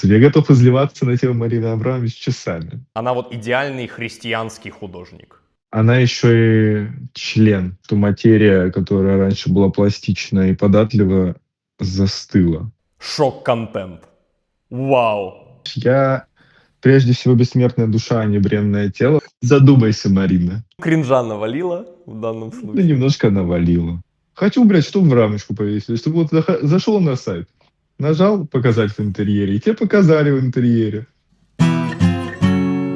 Я готов изливаться на тему Марины Абрамович часами. Она вот идеальный христианский художник. Она еще и член. То материя, которая раньше была пластична и податлива, застыла. Шок-контент. Вау. Я прежде всего бессмертная душа, а не бренное тело. Задумайся, Марина. Кринжа навалила в данном Ну, случае. немножко навалила. Хочу, блядь, чтобы в рамочку повесили. Чтобы вот зашел на сайт, нажал показать в интерьере, и тебе показали в интерьере.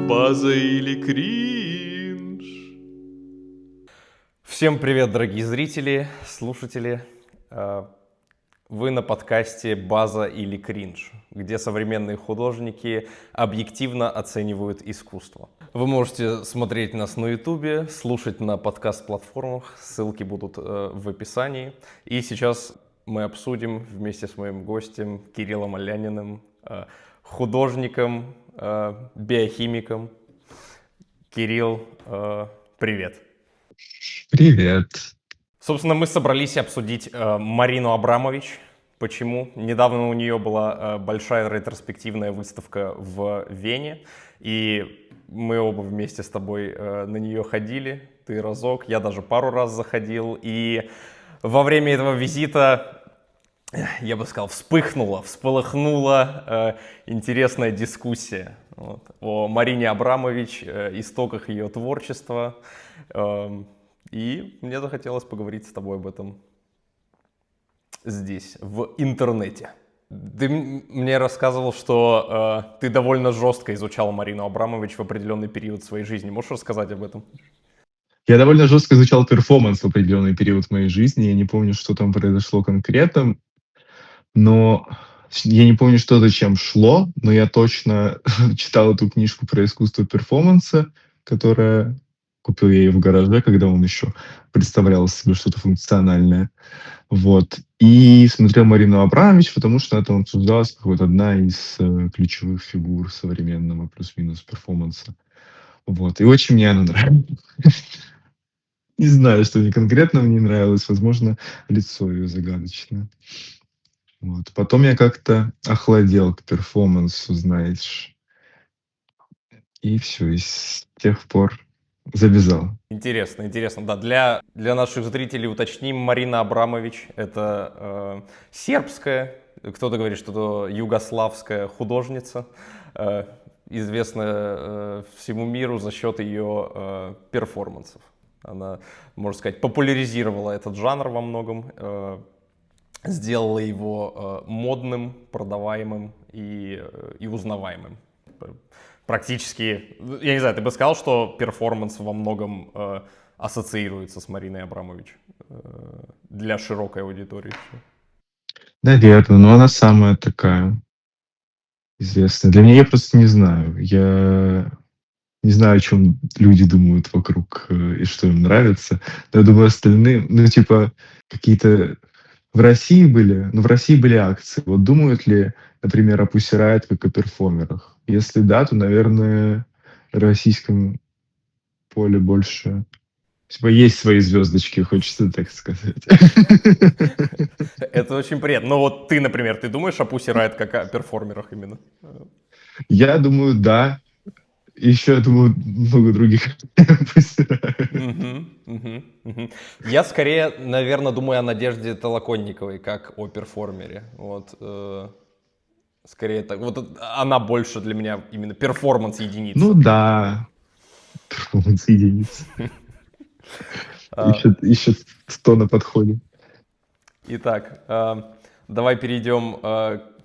База или кринж? Всем привет, дорогие зрители, слушатели. Вы на подкасте «База или кринж», где современные художники объективно оценивают искусство. Вы можете смотреть нас на ютубе, слушать на подкаст-платформах, ссылки будут в описании. И сейчас мы обсудим вместе с моим гостем Кириллом Аляниным, художником, биохимиком. Кирилл, привет. Привет. Собственно, мы собрались обсудить Марину Абрамович. Почему? Недавно у нее была большая ретроспективная выставка в Вене, и мы оба вместе с тобой на нее ходили. Ты разок, я даже пару раз заходил. И во время этого визита, я бы сказал, вспыхнула интересная дискуссия о Марине Абрамович, истоках ее творчества. И мне захотелось поговорить с тобой об этом здесь, в интернете. Ты мне рассказывал, что ты довольно жестко изучал Марину Абрамович в определенный период своей жизни. Можешь рассказать об этом? Я довольно жестко изучал перформанс в определенный период моей жизни. Я не помню, что там произошло конкретно, но я не помню, что зачем шло, но я точно читал эту книжку про искусство перформанса, которая... Купил я ее в гараже, когда он еще представлял себе что-то функциональное. Вот. И смотрел Марину Абрамович, потому что она там обсуждалась как вот одна из ключевых фигур современного плюс-минус перформанса. Вот. И очень мне она нравится. Не знаю, что мне конкретно мне нравилось. Возможно, лицо ее загадочное. Вот. Потом я как-то охладел к перформансу, знаешь. И все. И с тех пор завязал. Интересно, интересно. Да, для наших зрителей уточним, Марина Абрамович — это сербская, кто-то говорит, что это югославская художница, известная всему миру за счет ее перформансов. Она, можно сказать, популяризировала этот жанр во многом, сделала его модным, продаваемым и узнаваемым. Практически, я не знаю, ты бы сказал, что перформанс во многом ассоциируется с Мариной Абрамович для широкой аудитории? Наверное, но она самая такая известная. Для меня я просто не знаю. Я не знаю, о чем люди думают вокруг и что им нравится. Но я думаю, остальные, ну, типа, какие-то в России были, ну, в России были акции. Вот думают ли, например, о Pussy Riot как о перформерах? Если да, то, наверное, в российском поле больше... Типа, есть свои звездочки, хочется так сказать. Это очень приятно. Но вот ты, например, ты думаешь о Pussy Riot как о перформерах именно? Я думаю, да. Еще, я думаю, много других Pussy Riot. Я скорее, наверное, думаю о Надежде Толоконниковой как о перформере. Вот, скорее так. Вот она больше для меня именно перформанс-единица. Ну да, перформанс единиц. Ищет 100 на подходе. Итак, давай перейдем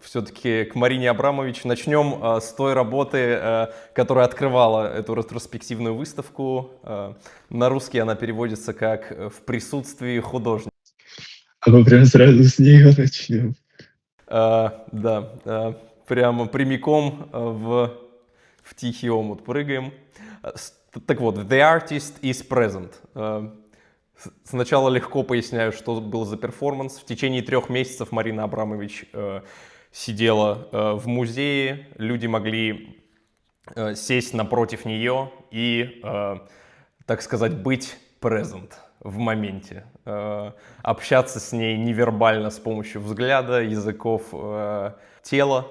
все-таки к Марине Абрамович. Начнем с той работы, которая открывала эту ретроспективную выставку. На русский она переводится как «В присутствии художника». А мы прям сразу с нее начнем. Да, прямо прямиком в тихий омут прыгаем. Так вот, «The artist is present». Сначала легко поясняю, что был за перформанс. В течение 3 месяцев Марина Абрамович сидела в музее. Люди могли сесть напротив нее и, так сказать, быть present в моменте. Общаться с ней невербально с помощью взгляда, языков тела.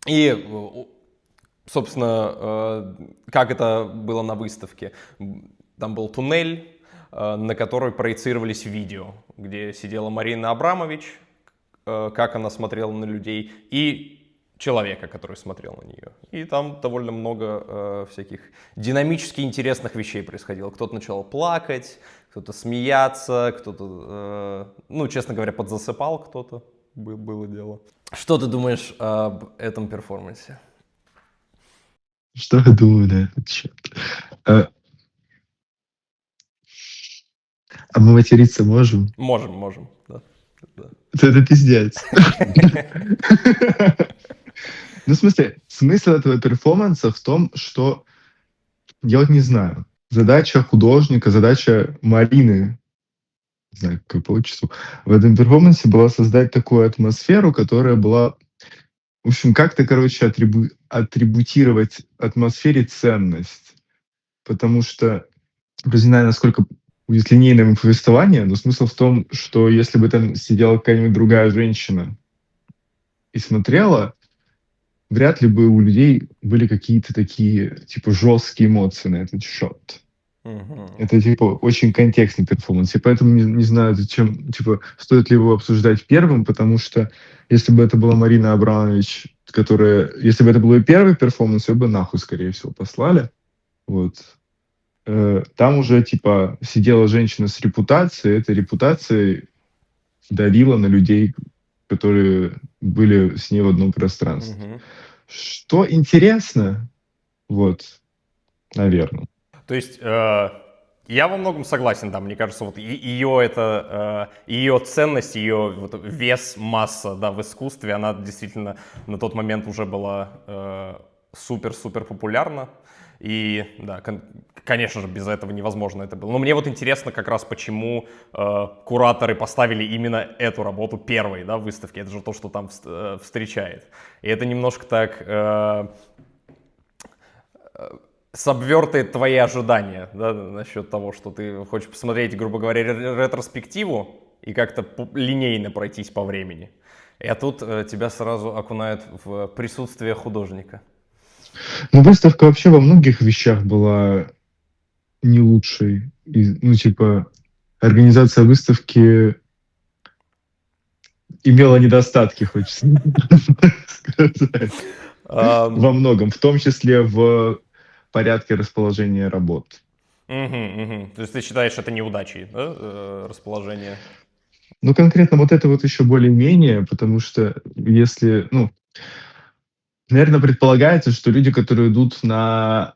И, собственно, как это было на выставке? Там был туннель, на который проецировались видео, где сидела Марина Абрамович, как она смотрела на людей, и человека, который смотрел на нее. И там довольно много всяких динамически интересных вещей происходило. Кто-то начал плакать, кто-то смеяться, кто-то, ну, честно говоря, подзасыпал кто-то, было дело. Что ты думаешь об этом перформансе? Что я думаю на этот счет? А а мы материться можем? Можем, да. Да. Это пиздец. Ну, в смысле, смысл этого перформанса в том, что я вот не знаю. Задача художника, задача Марины, не знаю, какое по отчеству, в этом перформансе была создать такую атмосферу, которая была, в общем, как-то, короче, атрибутировать атмосфере ценность. Потому что, не знаю, насколько будет линейным повествование, но смысл в том, что если бы там сидела какая-нибудь другая женщина и смотрела, вряд ли бы у людей были какие-то такие, типа, жесткие эмоции на этот счет. Мгм. Это, типа, очень контекстный перформанс. И поэтому не знаю, зачем, типа, стоит ли его обсуждать первым, потому что если бы это была Марина Абрамович, которая... Если бы это был ее первый перформанс, ее бы нахуй, скорее всего, послали. Вот. Там уже, типа, сидела женщина с репутацией, этой репутацией давила на людей, которые были с ней в одном пространстве. Мгм. Что интересно, вот, наверное. То есть я во многом согласен, да, мне кажется, вот ее это, ее ценность, ее вот вес, масса, да, в искусстве, она действительно на тот момент уже была супер-супер популярна. И да, конечно же, без этого невозможно это было. Но мне вот интересно как раз, почему кураторы поставили именно эту работу первой, да, в выставке. Это же то, что там встречает. И это немножко так собвертает твои ожидания, да, насчет того, что ты хочешь посмотреть, грубо говоря, ретроспективу и как-то линейно пройтись по времени. А тут тебя сразу окунают в присутствие художника. Ну, выставка вообще во многих вещах была не лучшей. Ну, типа, организация выставки имела недостатки, хочется сказать. Во многом, в том числе в порядке расположения работ. То есть ты считаешь это неудачей, да, расположение? Ну, конкретно вот это вот еще более-менее, потому что если, ну, наверное, предполагается, что люди, которые идут на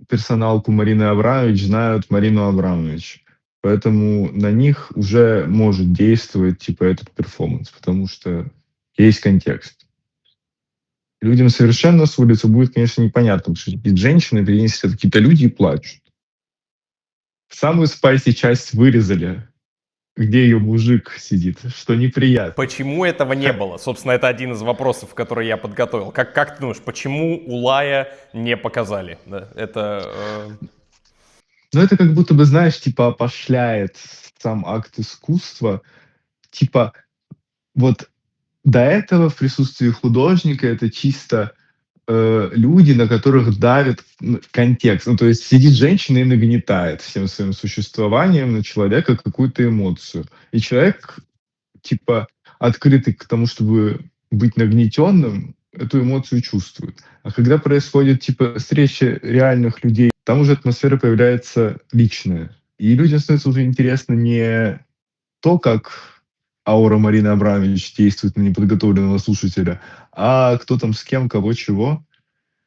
персоналку Марины Абрамович, знают Марину Абрамович. Поэтому на них уже может действовать типа этот перформанс, потому что есть контекст. Людям совершенно с улицы будет, конечно, непонятно, потому что сидит женщина, перед ней сидят какие-то люди и плачут. Самую спайси часть вырезали, где ее мужик сидит, что неприятно. Почему этого не было? Собственно, это один из вопросов, который я подготовил. Как ты думаешь, почему Улая не показали? Да, это... Но это как будто бы, знаешь, типа опошляет сам акт искусства. Типа вот до этого в присутствии художника это чисто люди, на которых давит контекст. Ну, то есть сидит женщина и нагнетает всем своим существованием на человека какую-то эмоцию. И человек, типа, открытый к тому, чтобы быть нагнетенным, эту эмоцию чувствует. А когда происходит, типа, встреча реальных людей, там уже атмосфера появляется личная. И людям становится уже интересно не то, как аура Марины Абрамович действует на неподготовленного слушателя, а кто там с кем, кого, чего,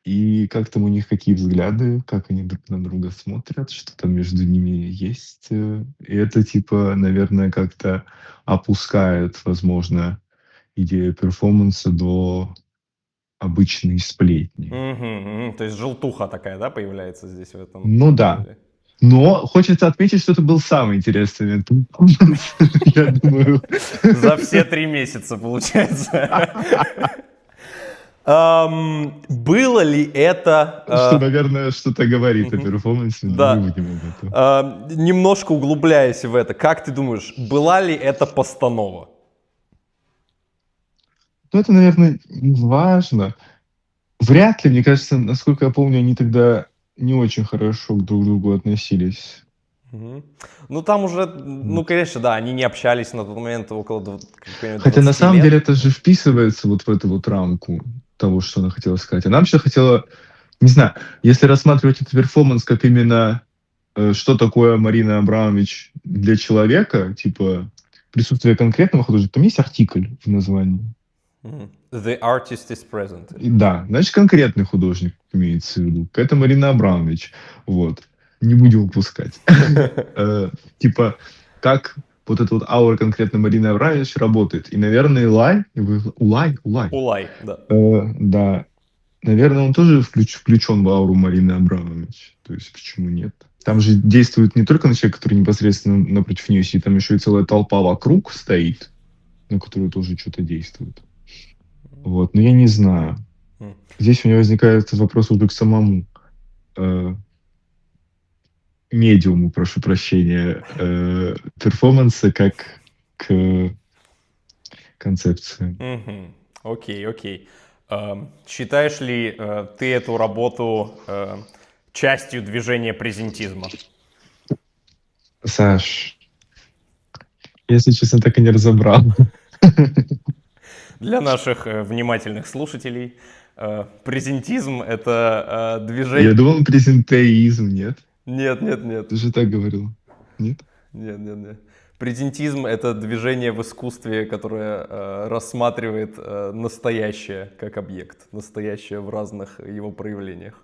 и как там у них какие взгляды, как они друг на друга смотрят, что там между ними есть. И это, типа, наверное, как-то опускает, возможно, идею перформанса до обычной сплетни. То есть желтуха такая, да, появляется здесь в этом Ну да. туннеле? Но хочется отметить, что это был самый интересный момент перформанса, я думаю. За все 3 месяца, получается. Было ли это... Что, наверное, что-то говорит о перформансе, но не Да. будем об этом. Немножко углубляясь в это, как ты думаешь, была ли это постанова? Ну, это, наверное, не важно. Вряд ли, мне кажется, насколько я помню, они тогда не очень хорошо к друг другу относились. Мгм. Ну, там уже, ну, Вот. конечно, да, они не общались на тот момент около какой-нибудь Хотя на 20 самом лет. деле это же вписывается вот в эту вот рамку того, что она хотела сказать. Она вообще хотела, не знаю, если рассматривать этот перформанс как именно что такое Марина Абрамович для человека, типа присутствие конкретного художника, там есть артикль в названии. Мгм. The artist is present. И да, значит, конкретный художник имеется в виду. Это Марина Абрамович. Вот. Не будем упускать. Типа, как вот эта вот аура конкретно Марины Абрамович работает. И, наверное, Улай, Улай, да. да, наверное, он тоже включен в ауру Марины Абрамович. То есть, почему нет? Там же действует не только на человека, который непосредственно напротив нее сидит, там еще и целая толпа вокруг стоит, на которую тоже что-то действует. Вот, но я не знаю. М. Здесь у меня возникает вопрос уже к самому э, медиуму, прошу прощения, перформанса как к концепции. Мгм. Окей, окей. Считаешь ли ты эту работу частью движения презентизма? Саш, если честно, так и не разобрал. Для наших внимательных слушателей, презентизм — это Я движение... думал, презентеизм, нет? Нет, нет, нет. Ты же так говорил. Нет? Нет, нет, нет. Презентизм — это движение в искусстве, которое рассматривает настоящее как объект, настоящее в разных его проявлениях.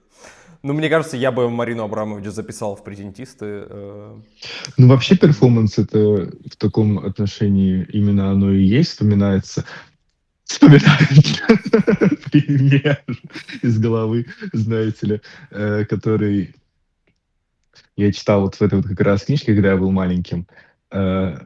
Ну, мне кажется, я бы Марину Абрамович записал в презентисты. Ну, вообще перформанс это в таком отношении именно оно и есть, вспоминается пример из головы, знаете ли, который я читал вот в этой вот как раз книжке, когда я был маленьким, э,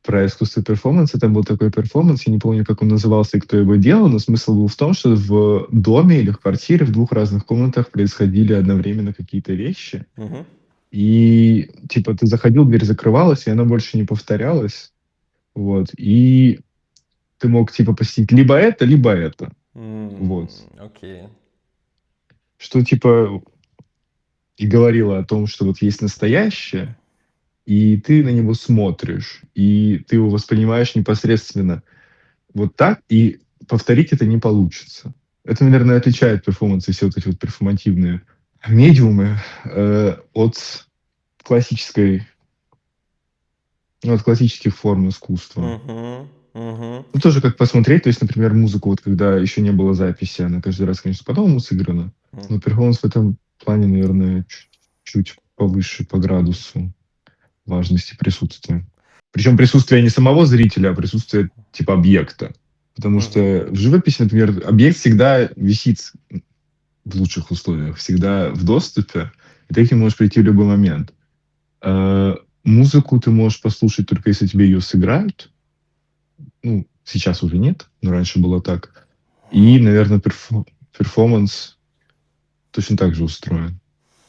про искусство перформанса. Там был такой перформанс, я не помню, как он назывался и кто его делал, но смысл был в том, что в доме или в квартире в двух разных комнатах происходили одновременно какие-то вещи. Мгм. И типа ты заходил, дверь закрывалась, и она больше не повторялась. Вот. И ты мог типа посетить либо это, либо это. Вот. Окей. Что типа и говорило о том, что вот есть настоящее, и ты на него смотришь, и ты его воспринимаешь непосредственно вот так, и повторить это не получится. Это, наверное, отличает перформансы, все вот эти вот перформативные медиумы от классической, ну, от классических форм искусства. Мгм. Мгм. Ну, тоже как посмотреть, то есть, например, музыку, вот когда еще не было записи, она каждый раз, конечно, по-новому сыграна, М. но перформанс в этом плане, наверное, чуть повыше по градусу важности присутствия. Причем присутствие не самого зрителя, а присутствие типа объекта. Потому Мгм. что в живописи, например, объект всегда висит в лучших условиях, всегда в доступе, и ты к нему можешь прийти в любой момент. Э, Музыку ты можешь послушать только если тебе ее сыграют. Ну, сейчас уже нет, но раньше было так. И, наверное, перформанс точно так же устроен.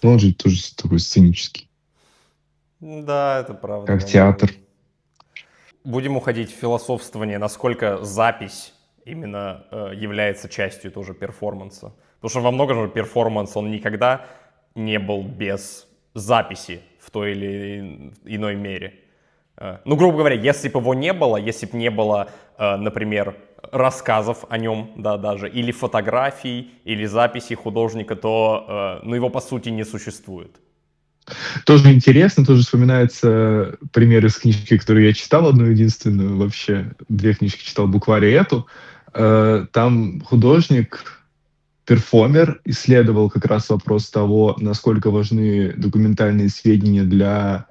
Но он же тоже такой сценический, Да, это правда, как театр. наверное. Будем уходить в философствование, насколько запись именно является частью тоже перформанса. Потому что во многом же перформанс, он никогда не был без записи в той или иной мере. Ну, грубо говоря, если бы его не было, если бы не было, например, рассказов о нем, да, даже, или фотографий, или записей художника, то, ну, его по сути не существует. Тоже интересно, тоже вспоминается пример из книжки, которую я читал, одну единственную вообще. Две книжки читал, буквально эту. Там художник, перформер исследовал как раз вопрос того, насколько важны документальные сведения для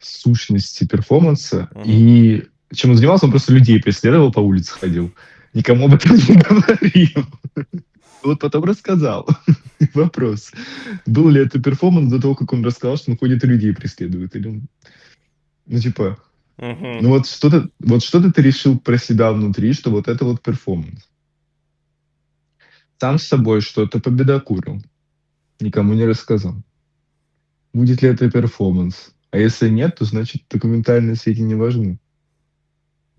сущности перформанса. Мгм. И чем он занимался, он просто людей преследовал, по улице ходил. Никому об этом не говорил. Вот потом рассказал. Вопрос. Был ли это перформанс до того, как он рассказал, что он ходит и людей преследует? Или он... Ну, типа, Мгм. ну вот что-то ты решил про себя внутри, что вот это вот перформанс. Сам с собой что-то победокурил. Никому не рассказал. Будет ли это перформанс? А если нет, то значит документальные сведения не важны.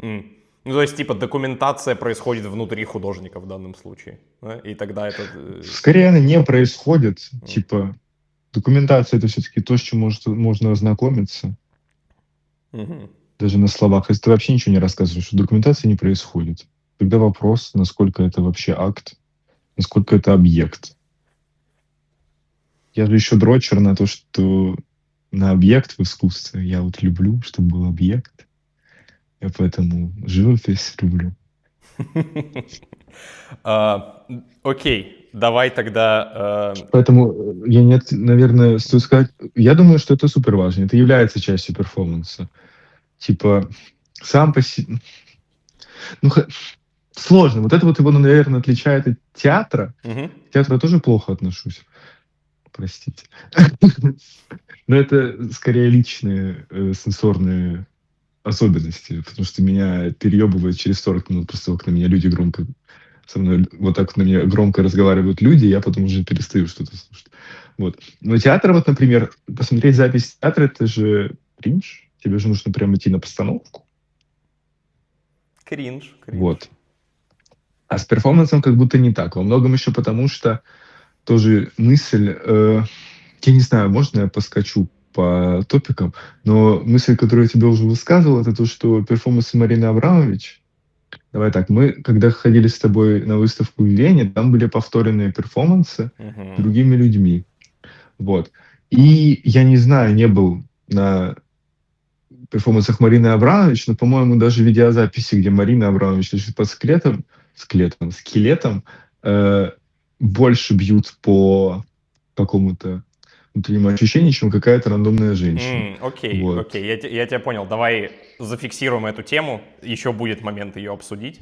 М. Ну, то есть, типа, документация происходит внутри художника в данном случае, да? И тогда это... Скорее, она не происходит. м, Типа, документация — это все-таки то, с чем можно ознакомиться, мгм. даже на словах. Если ты вообще ничего не рассказываешь, что документации не происходит. Тогда вопрос, насколько это вообще акт, насколько это объект. Я же еще дрочер на то, что на объект в искусстве. Я вот люблю, чтобы был объект. Я поэтому живопись люблю. Окей, давай тогда... Поэтому я нет, наверное, стоит сказать, я думаю, что это супер важно. Это является частью перформанса. Типа, сам по себе... Ну, сложно. Вот это вот его, наверное, отличает от театра. Мгм. К театру я тоже плохо отношусь. Простите. Но это скорее личные сенсорные особенности, потому что меня переебывает через 40 минут после того, как на меня люди громко со мной вот так вот на меня громко разговаривают люди, я потом уже перестаю что-то слушать. Вот. Но театр, вот, например, посмотреть запись театра, это же кринж. Тебе же нужно прям идти на постановку. Кринж, кринж. Вот. А с перформансом как будто не так. Во многом еще потому, что тоже мысль, я не знаю, можно я поскочу по топикам, но мысль, которую я тебе уже высказывал, это то, что перформансы Марины Абрамович. Давай так, мы, когда ходили с тобой на выставку в Вене, там были повторенные перформансы Мгм. другими людьми. Вот. И я не знаю, не был на перформансах Марины Абрамович, но, по-моему, даже видеозаписи, где Марина Абрамович лежит под скелетом, э, больше бьют по какому-то внутреннему ощущению, чем какая-то рандомная женщина. Окей, Вот. окей, я тебя понял. Давай зафиксируем эту тему. Еще будет момент ее обсудить.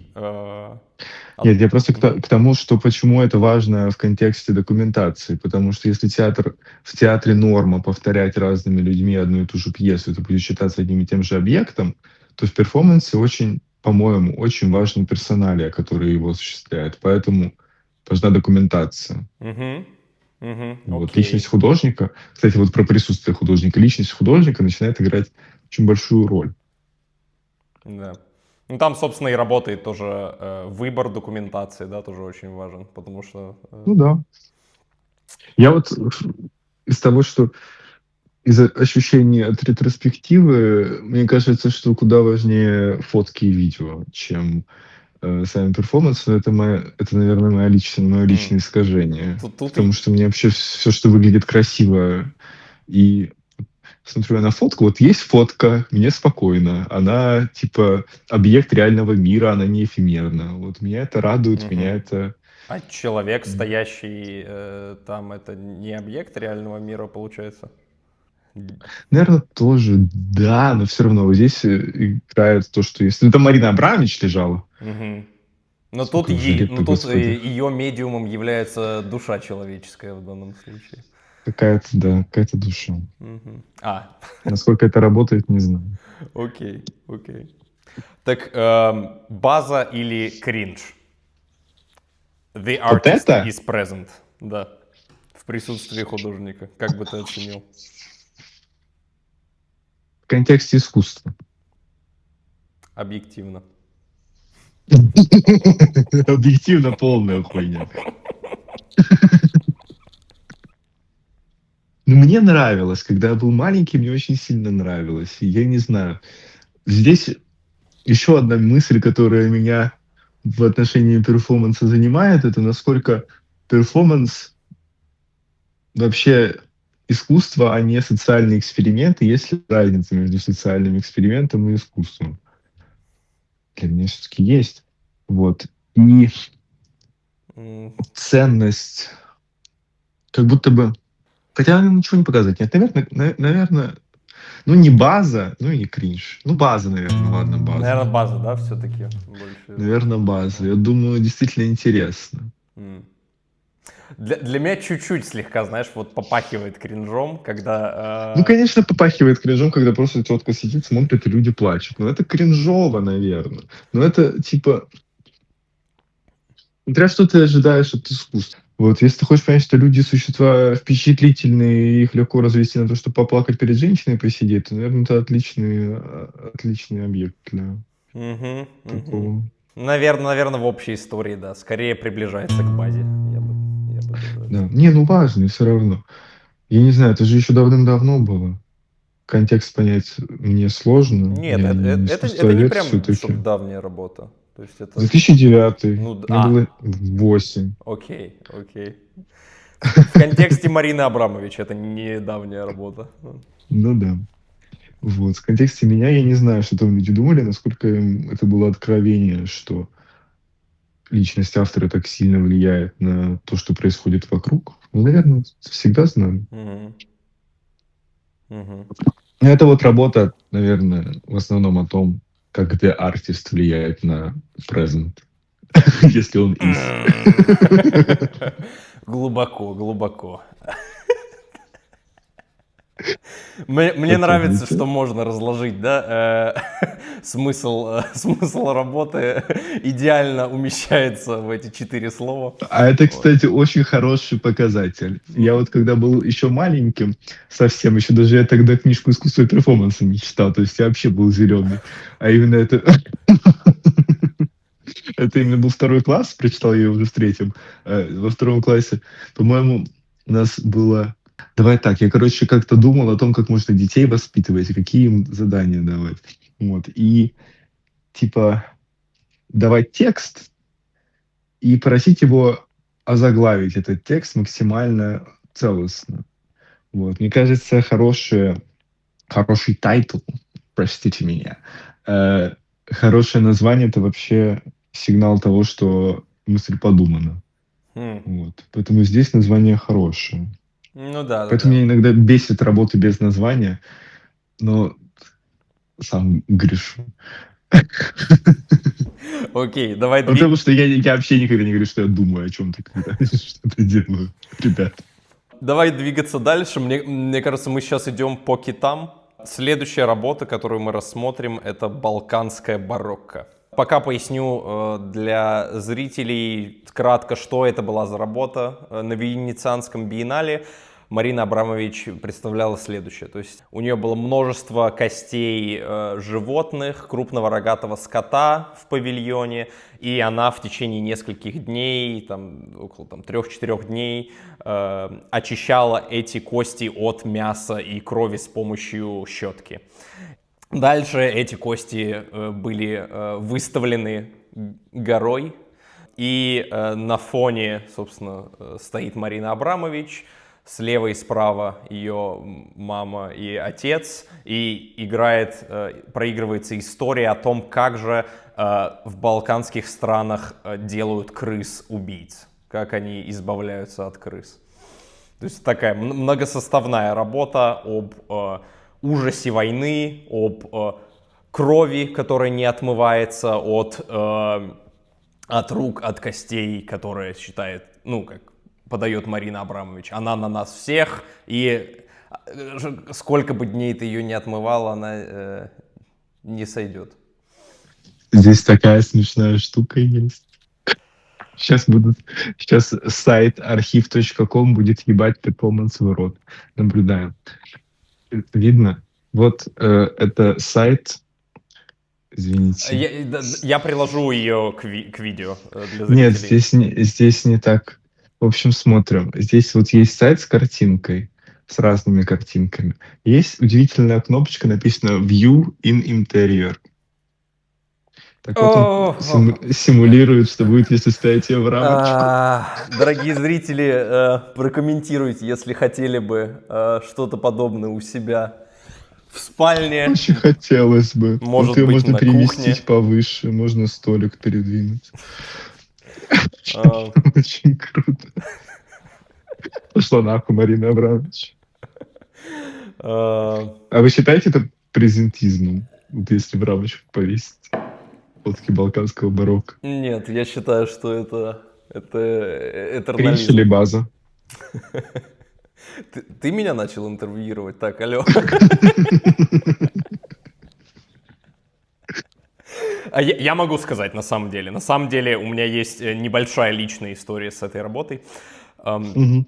Нет, я просто Мгм. к тому, что почему это важно в контексте документации. Потому что если в театре норма повторять разными людьми одну и ту же пьесу, это будет считаться одним и тем же объектом, то в перформансе очень, по-моему, очень важны персоналия, которые его осуществляют. Поэтому важна документация. Мгм. Мгм. Вот. Личность Окей. художника, кстати, вот про присутствие художника. Личность художника начинает играть очень большую роль. Да. Ну, там, собственно, и работает тоже выбор документации, да, тоже очень важен, потому что... Ну да. Я вот из того, что из ощущений от ретроспективы, мне кажется, что куда важнее фотки и видео, чем сами перформансы. Но это, наверное, мое м, личное искажение. тут Потому и... что мне вообще все, что выглядит красиво, и смотрю я на фотку, вот есть фотка, мне спокойно. Она типа объект реального мира, она не эфемерна. Вот меня это радует, меня Мгм. это... А человек, стоящий там, это не объект реального мира, получается? Наверное, тоже да, но все равно вот здесь играет то, что если... Ну, там Марина Абрамович лежала. Мгм. Но тут, Сколько уже лет-то, господи. ее медиумом является душа человеческая в данном случае. Какая-то, да, какая-то душа. Мгм. Насколько это работает, не знаю. Окей, окей. Так, база или кринж? The Вот artist это is present. Да. В присутствии художника. Как бы ты оценил? в контексте искусства. Объективно. Объективно полная хуйня. Но мне нравилось, когда я был маленький, мне очень сильно нравилось. И я не знаю. Здесь еще одна мысль, которая меня в отношении перформанса занимает, это насколько перформанс вообще искусство, а не социальный эксперимент, и есть ли разница между социальным экспериментом и искусством. Для меня все-таки есть. Вот. И М, ценность, как будто бы... Хотя она ничего не показывает. Нет, наверное, ну не база, ну и не кринж. Ну база, наверное, ладно, база. Наверное, база, да, все-таки больше. Наверное, база. Я думаю, действительно интересно. М. Для меня чуть-чуть слегка, знаешь, вот попахивает кринжом, Ну, когда... конечно, попахивает кринжом, когда просто тетка сидит, смотрит, и люди плачут. Но это кринжово, наверное. Но это типа... Смотря что ты ожидаешь от искусства. Вот, если ты хочешь понять, что люди существа впечатлительные, и их легко развести на то, чтобы поплакать перед женщиной посидеть, то, наверное, это отличный объект для... Мгм, мгм. такого. Наверное, в общей истории, да, скорее приближается к базе. Я бы даже Да. сказал. Не, ну важно все равно. Я не знаю, это же еще давным-давно было. Контекст понять мне сложно. Нет, Я не это не искусствовед прям, все-таки. чтобы давняя работа. То есть это, 2009, ну, мне было 8. окей, окей. В контексте Марины Абрамович это не давняя работа. Ну да. Вот. В контексте меня я не знаю, что там люди думали, насколько им это было откровение, что личность автора так сильно влияет на то, что происходит вокруг. Ну, наверное, всегда знали. Мгм, мгм. Ну, это вот работа, наверное, в основном о том, как the artist влияет на present, если он is. Глубоко, глубоко. Мне нравится, что Подтягивайте. можно разложить, да, смысл работы идеально умещается в эти 4 слова. А это, Вот. кстати, очень хороший показатель. Я Мгм. вот когда был еще маленьким, совсем еще даже я тогда книжку искусства и перформанса не читал, то есть я вообще был зеленый. А именно это, это именно был 2 класс, прочитал я ее уже в 3. Во 2 классе, по-моему, у нас было... Давай так, я, короче, как-то думал о том, как можно детей воспитывать, и какие им задания давать. Вот. И, типа, давать текст, и просить его озаглавить этот текст максимально целостно. Вот. Мне кажется, хороший тайтл, простите меня, э, хорошее название — это вообще сигнал того, что мысль подумана. Хм. Вот. Поэтому здесь название хорошее. Ну да, да, Поэтому да. меня иногда бесит работа без названия, но сам грешу. Окей, давай Потому что я вообще никогда не говорю, что я думаю о чем-то, когда что-то делаю. Ребят. давай двигаться дальше. Мне кажется, мы сейчас идем по китам. Следующая работа, которую мы рассмотрим, это «Балканская барокко». Пока поясню для зрителей кратко, что это была за работа. На Венецианском биеннале Марина Абрамович представляла следующее. То есть у нее было множество костей животных, крупного рогатого скота в павильоне, и она в течение нескольких дней, около 3-4 дней, очищала эти кости от мяса и крови с помощью щетки. Дальше эти кости были выставлены горой, и на фоне, собственно, стоит Марина Абрамович, слева и справа ее мама и отец, и проигрывается история о том, как же в балканских странах делают крыс-убийц, как они избавляются от крыс. То есть такая многосоставная работа об ужасе войны, об крови, которая не отмывается от рук, от костей, которая считает, ну, как подает Марина Абрамович. Она на нас всех, и сколько бы дней ты ее не отмывала, она не сойдет. Здесь такая смешная штука есть. Сейчас сайт архив.ком будет ебать перформанс в рот. Наблюдаем. Видно? Вот это сайт, извините. Я приложу ее к видео для Нет, зрителей. здесь не так. В общем, смотрим. Здесь вот есть сайт с картинкой, с разными картинками. Есть удивительная кнопочка, написано View in Interior. Так вот он симулирует, что будет, если ставить ее в рамочку. Дорогие зрители, прокомментируйте, если хотели бы что-то подобное у себя в спальне, Очень хотелось бы. Вот может ее быть, можно на кухне. переместить повыше, можно столик передвинуть. А, Очень круто. Пошла нахуй, Марина Абрамович. а, А вы считаете это презентизмом? Вот если в рамочку повесить фотки балканского барокко. Нет, я считаю, что это Кринж или этернализм. база? Ты меня начал интервьюировать, так, алло. Я могу сказать, на самом деле. На самом деле у меня есть небольшая личная история с этой работой. Эм, Мгм.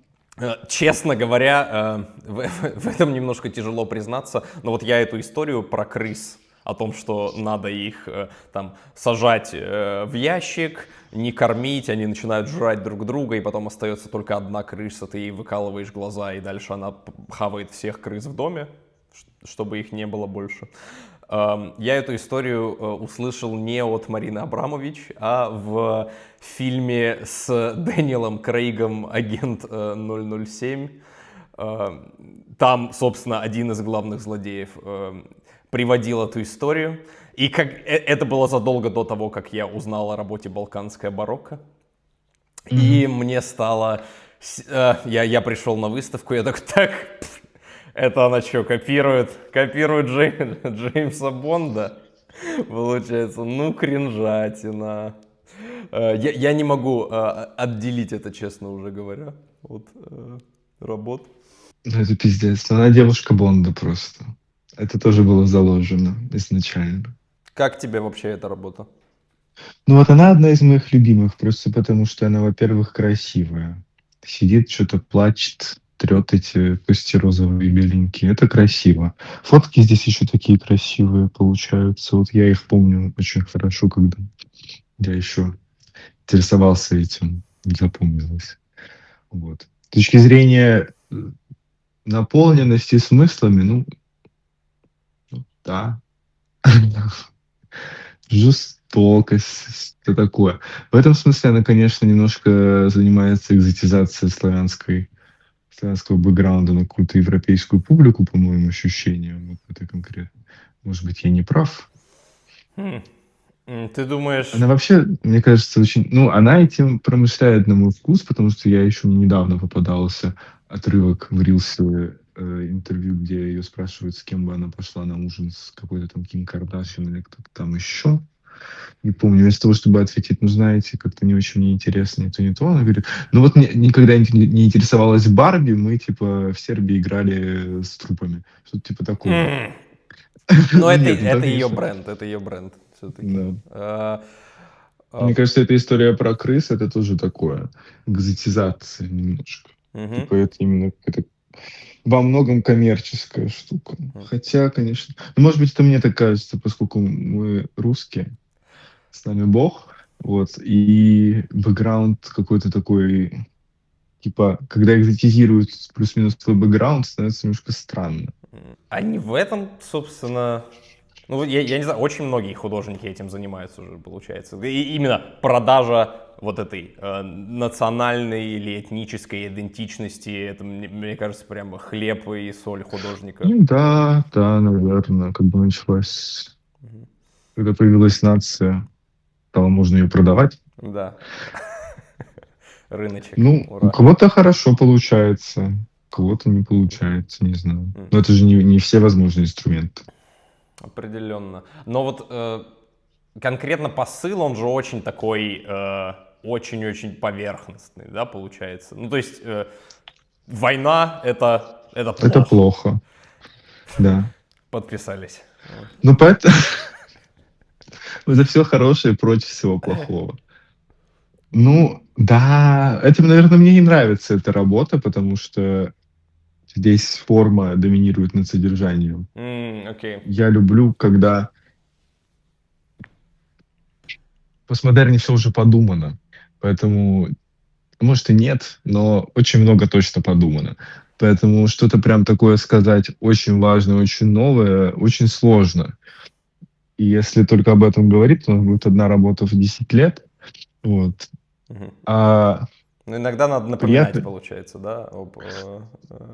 Честно говоря, в этом немножко тяжело признаться, но вот я эту историю про крыс о том, что надо их там сажать в ящик, не кормить, они начинают жрать друг друга, и потом остается только одна крыса, ты ей выкалываешь глаза, и дальше она хавает всех крыс в доме, чтобы их не было больше. Я эту историю услышал не от Марины Абрамович, а в фильме с Дэниелом Крейгом «Агент 007». Там, собственно, один из главных злодеев приводил эту историю. И это было задолго до того, как я узнал о работе «Балканская барокко». И мне стало... Я пришел на выставку, я такой, так... Это она что, копирует Джеймса Бонда? Получается, ну, кринжатина. Я не могу отделить это, честно уже говоря, от работ. Ну, это пиздец. Она девушка Бонда просто. Это тоже было заложено изначально. Как тебе вообще эта работа? Ну вот она одна из моих любимых, просто потому что она, во-первых, красивая. Сидит, что-то плачет, трет эти кости розовые беленькие. Это красиво. Фотки здесь еще такие красивые получаются. Вот я их помню очень хорошо, когда я еще интересовался этим, запомнилось. Вот. С точки зрения наполненности смыслами, ну да. Жестокость, все такое. В этом смысле она, конечно, немножко занимается экзотизацией славянского бэкграунда на какую-то европейскую публику, по моим ощущениям. Вот это конкретно. Может быть, я не прав. Ты думаешь... Она вообще, мне кажется, очень... Ну, она этим промышляет на мой вкус, потому что я еще недавно попадался отрывок в Рилсе интервью, где ее спрашивают, с кем бы она пошла на ужин, с какой-то там Ким Кардашьян или кто-то там еще. Не помню. Вместо того, чтобы ответить, ну, знаете, как-то не очень мне интересно, не то. Она говорит, ну, вот мне никогда не интересовалась Барби, мы, типа, в Сербии играли с трупами. Что-то типа такого. Ну, Ну, это нет, не так, ее конечно. бренд, это ее бренд все-таки. Да. Мне кажется, эта история про крыс, это тоже такое, экзотизация немножко. Типа это именно какая-то во многом коммерческая штука. Хотя, конечно, ну, может быть, это мне так кажется, поскольку мы русские, с нами Бог, вот, и бэкграунд какой-то такой, типа, когда экзотизируют плюс-минус твой бэкграунд, становится немножко странно. А не в этом, собственно... Ну, я не знаю, очень многие художники этим занимаются уже, получается. И именно продажа вот этой национальной или этнической идентичности, это, мне кажется, прямо хлеб и соль художника. Ну да, наверное, как бы началась, когда появилась нация, стало можно ее продавать. Да. Рыночек. Ну, у Ура. кого-то хорошо получается, у кого-то не получается, не знаю. Но это же не все возможные инструменты. Определенно. Но вот конкретно посыл, он же очень такой, очень-очень поверхностный, да, получается. Ну, то есть война это плохо. Это плохо, да. Подписались. Ну, поэтому за все хорошее против всего плохого. Ну, да, это, наверное, мне не нравится эта работа, потому что здесь форма доминирует над содержанием. Окей. Я люблю, когда в постмодерне все уже подумано. Поэтому, может, и нет, но очень много точно подумано. Поэтому что-то прям такое сказать очень важное, очень новое, очень сложно. И если только об этом говорить, то будет одна работа в 10 лет. Вот. А Ну, иногда надо напоминать, приятно, получается, да?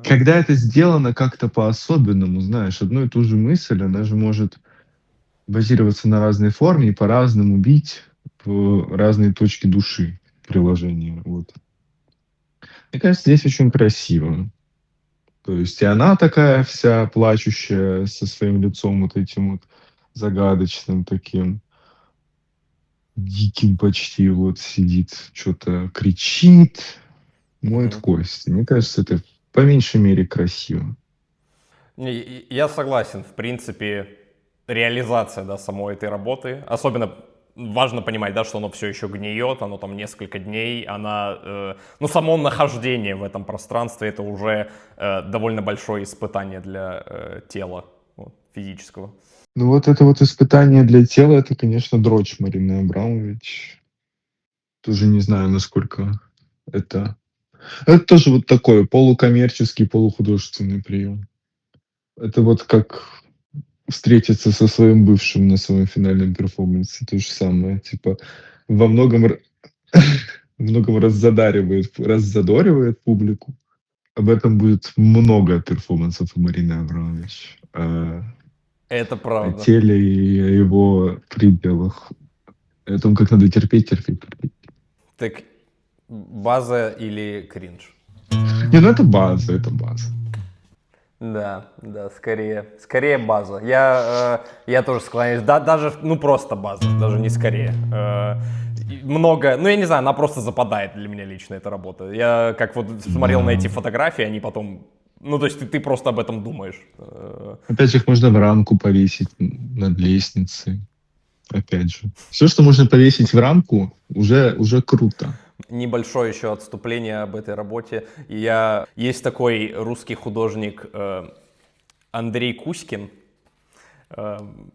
когда это сделано как-то по-особенному, знаешь, одну и ту же мысль, она же может базироваться на разной форме и по-разному бить в разные точки души приложения. Вот. Мне кажется, здесь очень красиво. То есть и она такая вся плачущая, со своим лицом вот этим вот загадочным таким, диким почти, вот сидит, что-то кричит, моет кости. Мне кажется, это по меньшей мере красиво. Я согласен, в принципе, реализация, да, самой этой работы, особенно важно понимать, да, что оно все еще гниет, оно там несколько дней, ну, само нахождение в этом пространстве, это уже довольно большое испытание для тела вот, физического. Ну, вот это вот испытание для тела — это, конечно, дрочь Марины Абрамович. Тоже не знаю, насколько это это тоже вот такой полукоммерческий, полухудожественный прием. Это вот как встретиться со своим бывшим на своем финальном перформансе. То же самое. Типа во многом в многом раззадоривает публику. Об этом будет много перформансов у Марины Абрамович. Это О правда. теле и о его пределах. О том, как надо терпеть, терпеть, терпеть. Так база или кринж? Не, ну это база, это база. Да, да, скорее база. Я тоже склоняюсь, да, даже, ну просто база, даже не скорее. Много, ну я не знаю, она просто западает для меня лично эта работа. Я как вот смотрел на эти Да. фотографии, они потом, ну то есть ты просто об этом думаешь. Опять же, их можно в рамку повесить над лестницей. Опять же. Все, что можно повесить в рамку, уже круто. Небольшое еще отступление об этой работе. Есть такой русский художник Андрей Кузькин,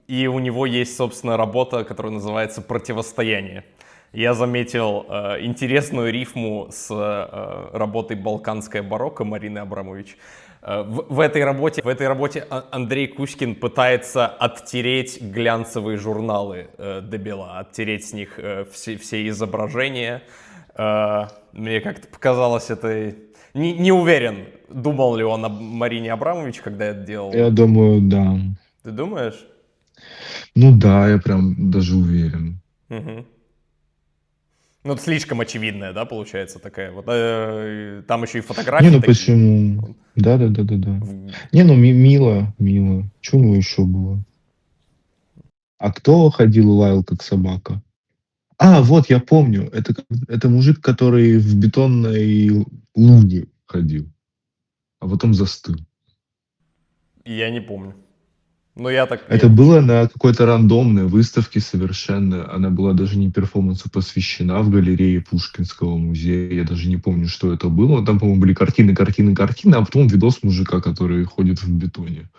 и у него есть, собственно, работа, которая называется «Противостояние». Я заметил интересную рифму с работой «Балканское барокко» Марины Абрамович. В этой работе Андрей Кузькин пытается оттереть глянцевые журналы до бела, оттереть с них все изображения. Мне как-то показалось это... Не уверен, думал ли он о Марине Абрамович, когда это делал. Я думаю, да. Ты думаешь? Ну да, я прям даже уверен. Мгм. Ну, это слишком очевидная, да, получается такая. Вот там еще и Не, фотографии ну такие. почему? Да. Не, ну мило, мило. Чего еще было? А кто ходил и лаял, как собака? А, вот, я помню. Это мужик, который в бетонной луне ходил, а потом застыл. Я не помню. Но я так... Это было на какой-то рандомной выставке совершенно. Она была даже не перформансу посвящена в галерее Пушкинского музея. Я даже не помню, что это было. Там, по-моему, были картины, а потом видос мужика, который ходит в бетоне.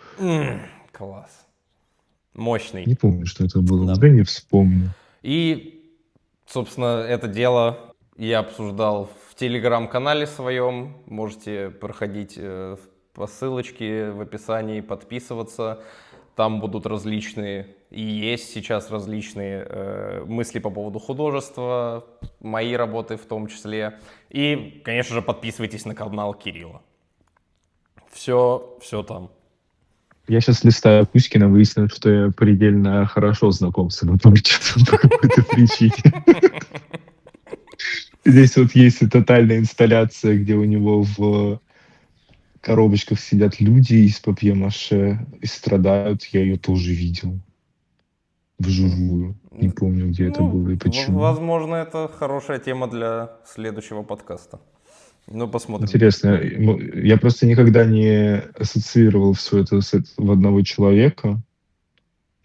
Класс. Мощный. Не помню, что это было. Да. Уже не вспомню. И, собственно, это дело я обсуждал в телеграм-канале своем. Можете проходить по ссылочке в описании, подписываться. Там будут различные, и есть сейчас различные мысли по поводу художества, мои работы в том числе. И, конечно же, подписывайтесь на канал Кирилла. Все там. Я сейчас листаю Кузькина, выяснилось, что я предельно хорошо знаком с его творчеством по какой-то причине. Здесь вот есть и тотальная инсталляция, где у него в коробочках сидят люди из папье-маше и страдают. Я ее тоже видел вживую. Не помню, где это Ну, было и почему. возможно, это хорошая тема для следующего подкаста. Ну, посмотрим. Интересно, я просто никогда не ассоциировал все это в одного человека,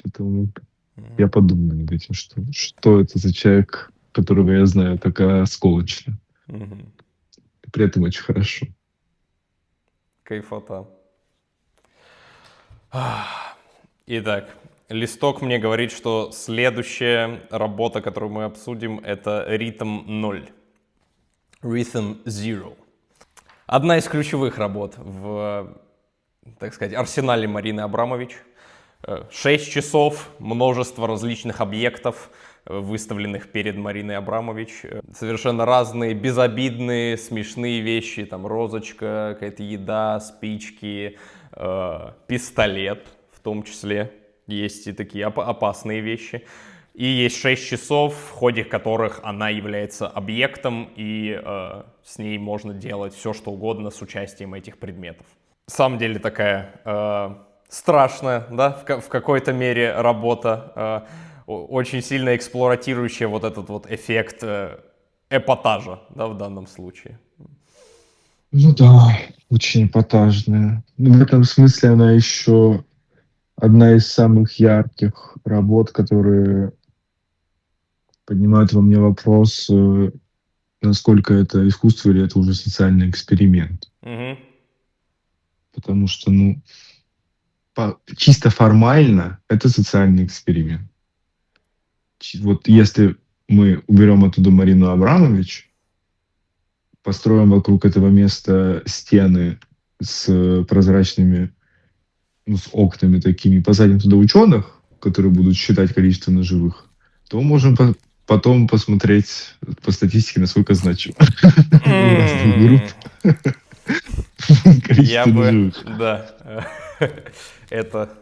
поэтому я подумаю над этим, что это за человек, которого я знаю так осколочно. Мгм. При этом очень хорошо. Кайфота. Итак, листок мне говорит, что следующая работа, которую мы обсудим, это «Ритм 0». Rhythm Zero. Одна из ключевых работ в, так сказать, арсенале Марины Абрамович. 6 часов, множество различных объектов, выставленных перед Мариной Абрамович. Совершенно разные, безобидные, смешные вещи. Там розочка, какая-то еда, спички, пистолет в том числе. Есть и такие опасные вещи. И есть 6 часов, в ходе которых она является объектом, и с ней можно делать все, что угодно с участием этих предметов. На самом деле такая страшная, да, в какой-то мере работа, очень сильно эксплуатирующая вот этот вот эффект эпатажа, да, в данном случае. Ну да, очень эпатажная. Ну, в этом смысле она еще одна из самых ярких работ, которые поднимают во мне вопрос, насколько это искусство или это уже социальный эксперимент. Угу. Потому что, ну, чисто формально это социальный эксперимент. Вот если мы уберем оттуда Марину Абрамович, построим вокруг этого места стены с прозрачными, ну, с окнами такими, посадим туда ученых, которые будут считать количество ножевых, то можем потом посмотреть по статистике, насколько значимо у разных групп Я количество бы, ножевых. да, это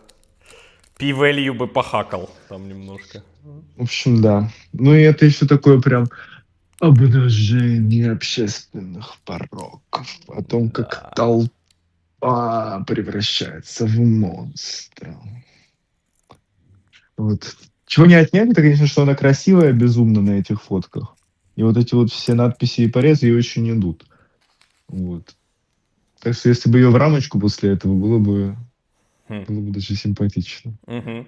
P-value бы похакал там немножко. В общем, да. Ну и это еще такое прям обнажение общественных пороков. О том, как Да. толпа превращается в монстра. Вот. Чего не отнять, это, конечно, что она красивая безумно на этих фотках. И вот эти вот все надписи и порезы ей очень идут. Вот. Так что если бы ее в рамочку после этого, было бы даже симпатично. Мгм.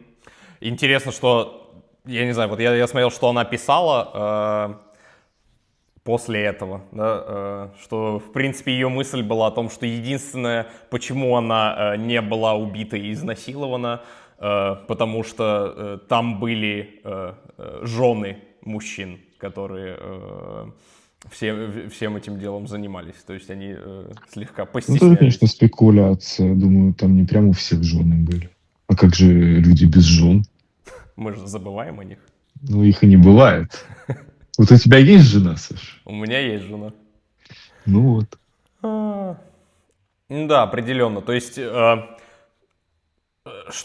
Интересно, что, я не знаю, вот я смотрел, что она писала после этого, да, что, в принципе, ее мысль была о том, что единственное, почему она не была убита и изнасилована, потому что там были жены мужчин, которые всем этим делом занимались. То есть они слегка Ну, тоже, постеснялись. конечно, спекуляция. Думаю, там не прямо у всех жены были. А как же люди без жен? Мы же забываем о них. Ну, их и не бывает. Вот у тебя есть жена, Саш? У меня есть жена. Ну вот. Да, определенно. То есть, что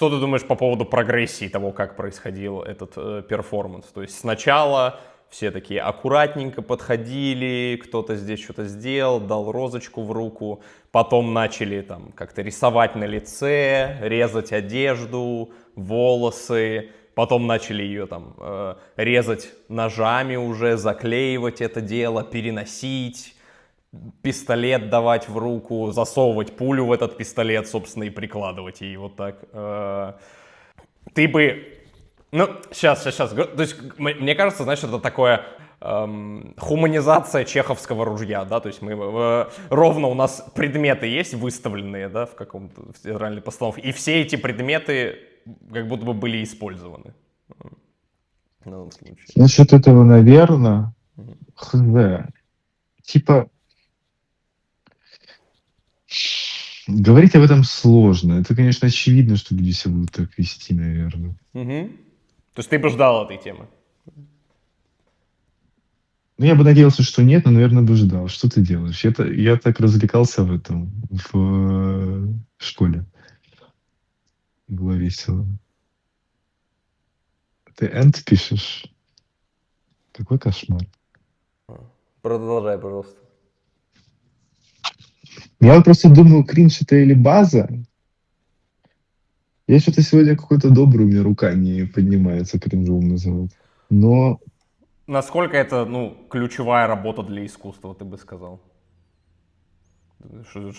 ты думаешь по поводу прогрессии того, как происходил этот перформанс? То есть сначала все такие аккуратненько подходили, кто-то здесь что-то сделал, дал розочку в руку, потом начали там как-то рисовать на лице, резать одежду, волосы, потом начали ее там резать ножами уже, заклеивать это дело, переносить, пистолет давать в руку, засовывать пулю в этот пистолет, собственно, и прикладывать ей вот так. Ты бы... Ну, сейчас. То есть, мне кажется, знаешь, это такое хуманизация чеховского ружья, да, то есть мы ровно у нас предметы есть выставленные, да, в каком-то в театральной постановке, и все эти предметы как будто бы были использованы. В данном случае. Насчет этого, наверное, хз. Типа, говорить об этом сложно. Это, конечно, очевидно, что люди себя будут так вести, наверное. То есть ты бы ждал этой темы? Ну, я бы надеялся, что нет, но, наверное, бы ждал. Что ты делаешь? Я так развлекался в этом, в школе. Было весело. Ты энд пишешь? Какой кошмар. Продолжай, пожалуйста. Я вот просто думаю, кринж это или база. Я что-то сегодня какой-то добрый, у меня рука не поднимается кринжом называть. Но Насколько это, ну, ключевая работа для искусства, ты бы сказал?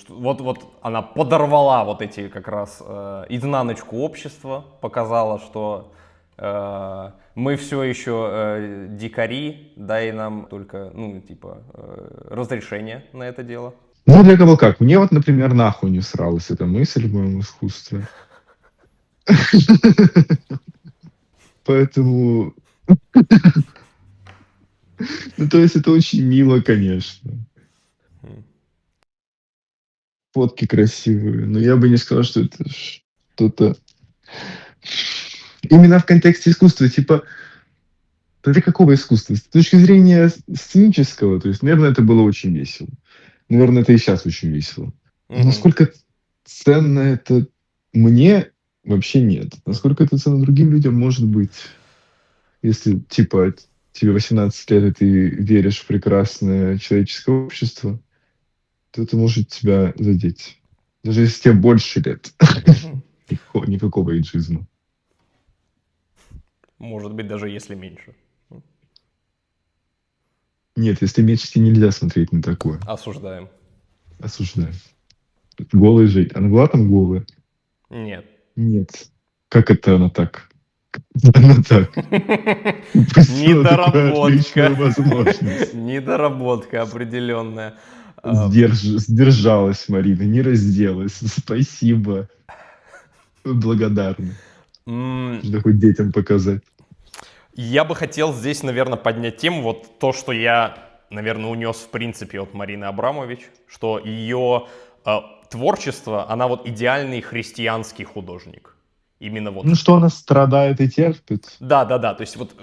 Вот она подорвала вот эти как раз изнаночку общества, показала, что мы все еще дикари, дай нам только, ну, типа, разрешение на это дело. ну, для кого как. Мне вот, например, нахуй не сралась эта мысль в моем искусстве. Поэтому... Ну, то есть это очень мило, конечно. Фотки красивые. Но я бы не сказал, что это что-то... Именно в контексте искусства. Типа, для какого искусства? С точки зрения сценического, то есть, наверное, это было очень весело. Наверное, это и сейчас очень весело. Но насколько ценно это мне, вообще нет. Насколько это ценно другим людям, может быть. Если, типа, тебе 18 лет, и ты веришь в прекрасное человеческое общество, то это может тебя задеть. Даже если тебе больше лет. Никакого эйджизма. Может быть, даже если меньше. Нет, если меньше, тебе нельзя смотреть на такое. Осуждаем. Осуждаю. Голый жить. Она была там голая? Нет. Нет. Как это она так? Она так. Упустила такую отличную возможность. Недоработка определенная. Сдержалась Марина, не разделась. Спасибо. благодарны. М, Нужно хоть детям показать. Я бы хотел здесь, наверное, поднять тему, вот то, что я, наверное, унес в принципе от Марины Абрамович, что ее творчество, она вот идеальный христианский художник. Именно вот Ну, что она страдает и терпит, да, то есть вот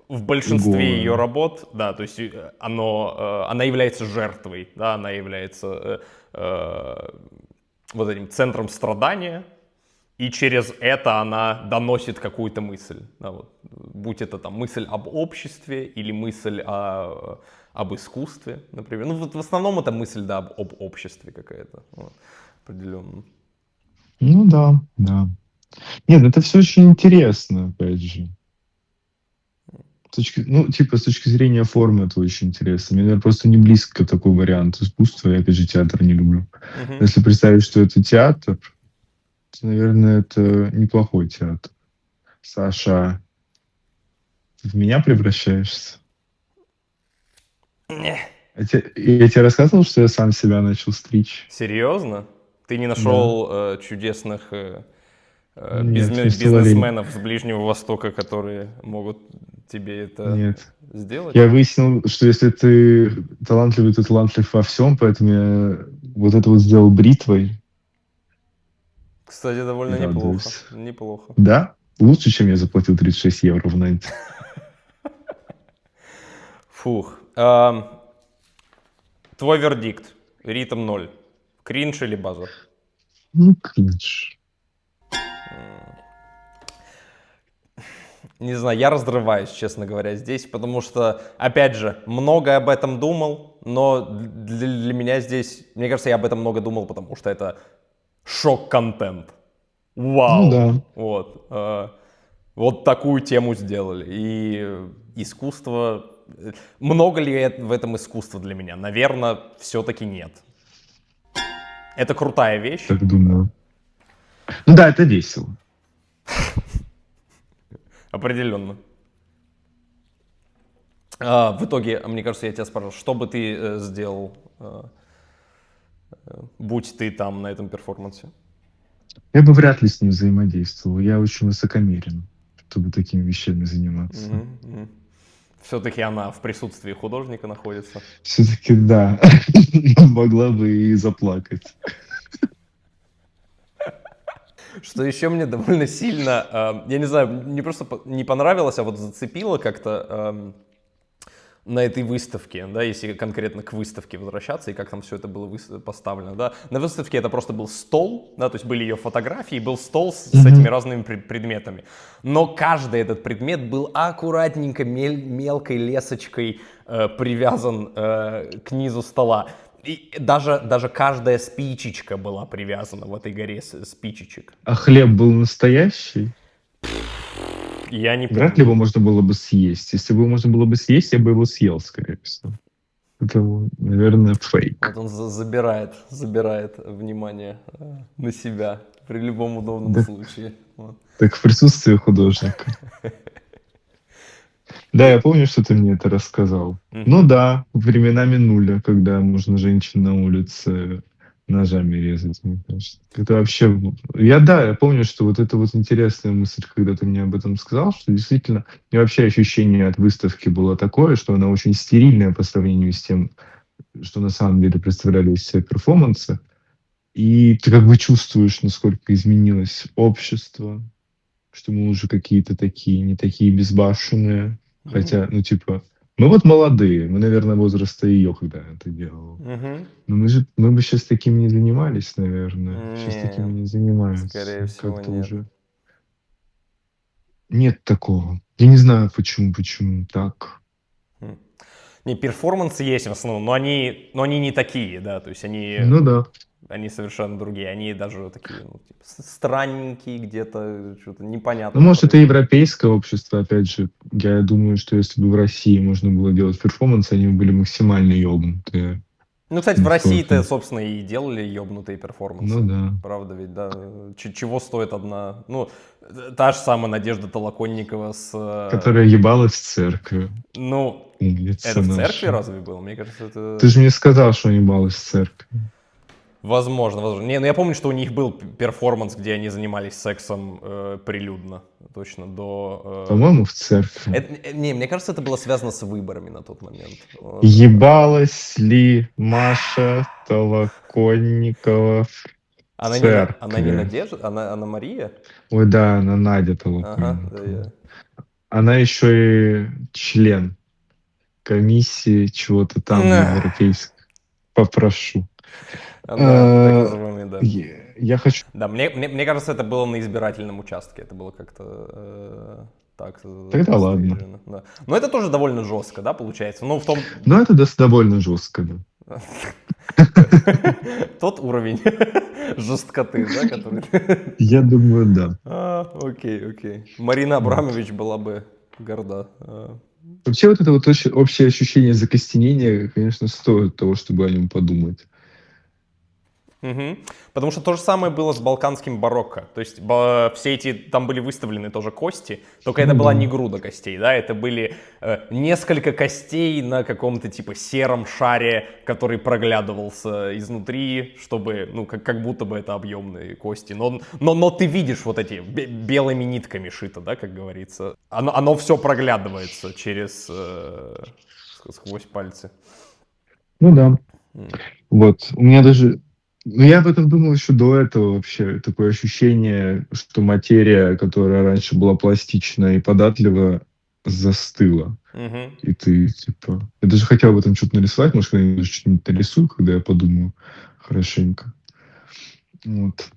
в большинстве ее другое. работ, да, то есть она является жертвой, да, она является вот этим центром страдания, и через это она доносит какую-то мысль, да, вот, будь это там мысль об обществе или мысль об искусстве, например. Ну, вот в основном это мысль, да, об обществе какая-то, вот, определенно. Ну да, да. Нет, это все очень интересно, опять же. С точки зрения формы это очень интересно. Мне, наверно, просто не близко такой вариант искусства. Я, опять же, театр не люблю. Мгм. Но если представить, что это театр, то, наверное, это неплохой театр. Саша, ты в меня превращаешься? Я тебе рассказывал, что я сам себя начал стричь? Серьезно? Ты не Да. нашел чудесных Нет, не стало лень. бизнесменов с Ближнего Востока, которые могут тебе это Нет. сделать? Я выяснил, что если ты талантлив во всем, поэтому я вот это вот сделал бритвой Кстати, и довольно неплохо. радуюсь. Неплохо. Да? Лучше, чем я заплатил 36 евро в Нанте. Фух. Твой вердикт. Ритм 0. Кринж или база? Ну, кринж. Не знаю, я разрываюсь, честно говоря, здесь, потому что, опять же, много об этом думал, но для меня здесь, мне кажется, я об этом много думал, потому что это шок-контент. Ну Вау! да. Вот. Вот такую тему сделали. И искусство... Много ли в этом искусства для меня? Наверное, все-таки нет. Это крутая вещь. Так думаю. Ну да, это весело. Определенно. В итоге, мне кажется, я тебя спрашивал, что бы ты сделал, будь ты там на этом перформансе? Я бы вряд ли с ним взаимодействовал. Я очень высокомерен, чтобы такими вещами заниматься. Все-таки она в присутствии художника находится. Все-таки да, могла бы и заплакать. Что еще мне довольно сильно, я не знаю, мне просто не понравилось, а вот зацепило как-то на этой выставке, да, если конкретно к выставке возвращаться и как там все это было поставлено, да. На выставке это просто был стол, да, то есть были ее фотографии, был стол с этими разными предметами. Но каждый этот предмет был аккуратненько, мелкой лесочкой привязан к низу стола. И даже каждая спичечка была привязана в этой горе спичечек. А хлеб был настоящий? Я не Вряд ли помню. его можно было бы съесть. Если бы его можно было бы съесть, я бы его съел, скорее всего. Это, наверное, Вот фейк. он забирает внимание на себя при любом удобном Да, случае. Вот. так в присутствии художника. Да, я помню, что ты мне это рассказал. Ну Мгм. да, временами нуля, когда можно женщин на улице ножами резать, мне кажется. Это вообще... Я помню, что вот это вот интересная мысль, когда ты мне об этом сказал, что действительно, и вообще ощущение от выставки было такое, что она очень стерильная по сравнению с тем, что на самом деле представляли из себя перформансы. И ты как бы чувствуешь, насколько изменилось общество, что мы уже какие-то такие, не такие безбашенные. Мгм. Хотя, ну, типа, мы вот молодые, мы, наверное, возраста ее, когда это делал. Мгм. Но мы бы сейчас таким не занимались, наверное. Сейчас такими Не, не занимаются. скорее всего, Как-то нет. уже нет такого. Я не знаю, почему так. М. Не, перформансы есть в основном, но они не такие, да, то есть Ну да. они совершенно другие, они даже такие, ну, типа, странненькие где-то, что-то Ну, непонятное может, это происходит. европейское общество, опять же. Я думаю, что если бы в России можно было делать перформанс, они бы были максимально ёбнутые. Ну, кстати, в Ни в коем России-то, случае. собственно, и делали ёбнутые Ну перформансы. да. Правда ведь, да? Чего стоит одна... Ну, та же самая Надежда Толоконникова с... Которая ебалась в церкви. Ну, это Умница в церкви наша. разве было? Мне кажется, Ты это... же мне сказал, что ебалась в церкви. Возможно, возможно. Не, ну я помню, что у них был перформанс, где они занимались сексом прилюдно, точно, до... По-моему, в церкви. Не, мне кажется, это было связано с выборами на тот момент. Вот. Ебалась ли Маша Толоконникова в Она не церкви? Надежда, она Мария? Ой, да, она Надя Ага, да, Толоконникова. Она еще и член комиссии чего-то там европейского. Попрошу. Да, так Э, называемый, да. Я хочу... Да, мне кажется, это было на избирательном участке. Это было как-то так Тогда ладно. застрижено. Да. Но это тоже довольно жестко, да, получается? Ну, в том... Но это довольно жестко, да. Тот уровень жесткоты, да, который... Я думаю, да. Окей. Марина Абрамович была бы горда. Вообще вот это вот общее ощущение закостенения, конечно, стоит того, чтобы о нем подумать. Мгм. Потому что то же самое было с балканским барокко. То есть все эти, там были выставлены тоже кости, только это Ну была да. не груда костей, да, это были несколько костей на каком-то типа сером шаре, который проглядывался изнутри, чтобы, ну, как будто бы это объемные кости. Но ты видишь вот эти белыми нитками шито, да, как говорится. Оно все проглядывается через, сквозь пальцы. Ну да. Вот. У меня даже... Ну, я об этом думал еще до этого вообще. Такое ощущение, что материя, которая раньше была пластичная и податлива, застыла. Мгм. И ты, типа... Я даже хотел об этом что-то нарисовать. Может, когда-нибудь что-нибудь нарисую, когда я подумаю хорошенько. Вот.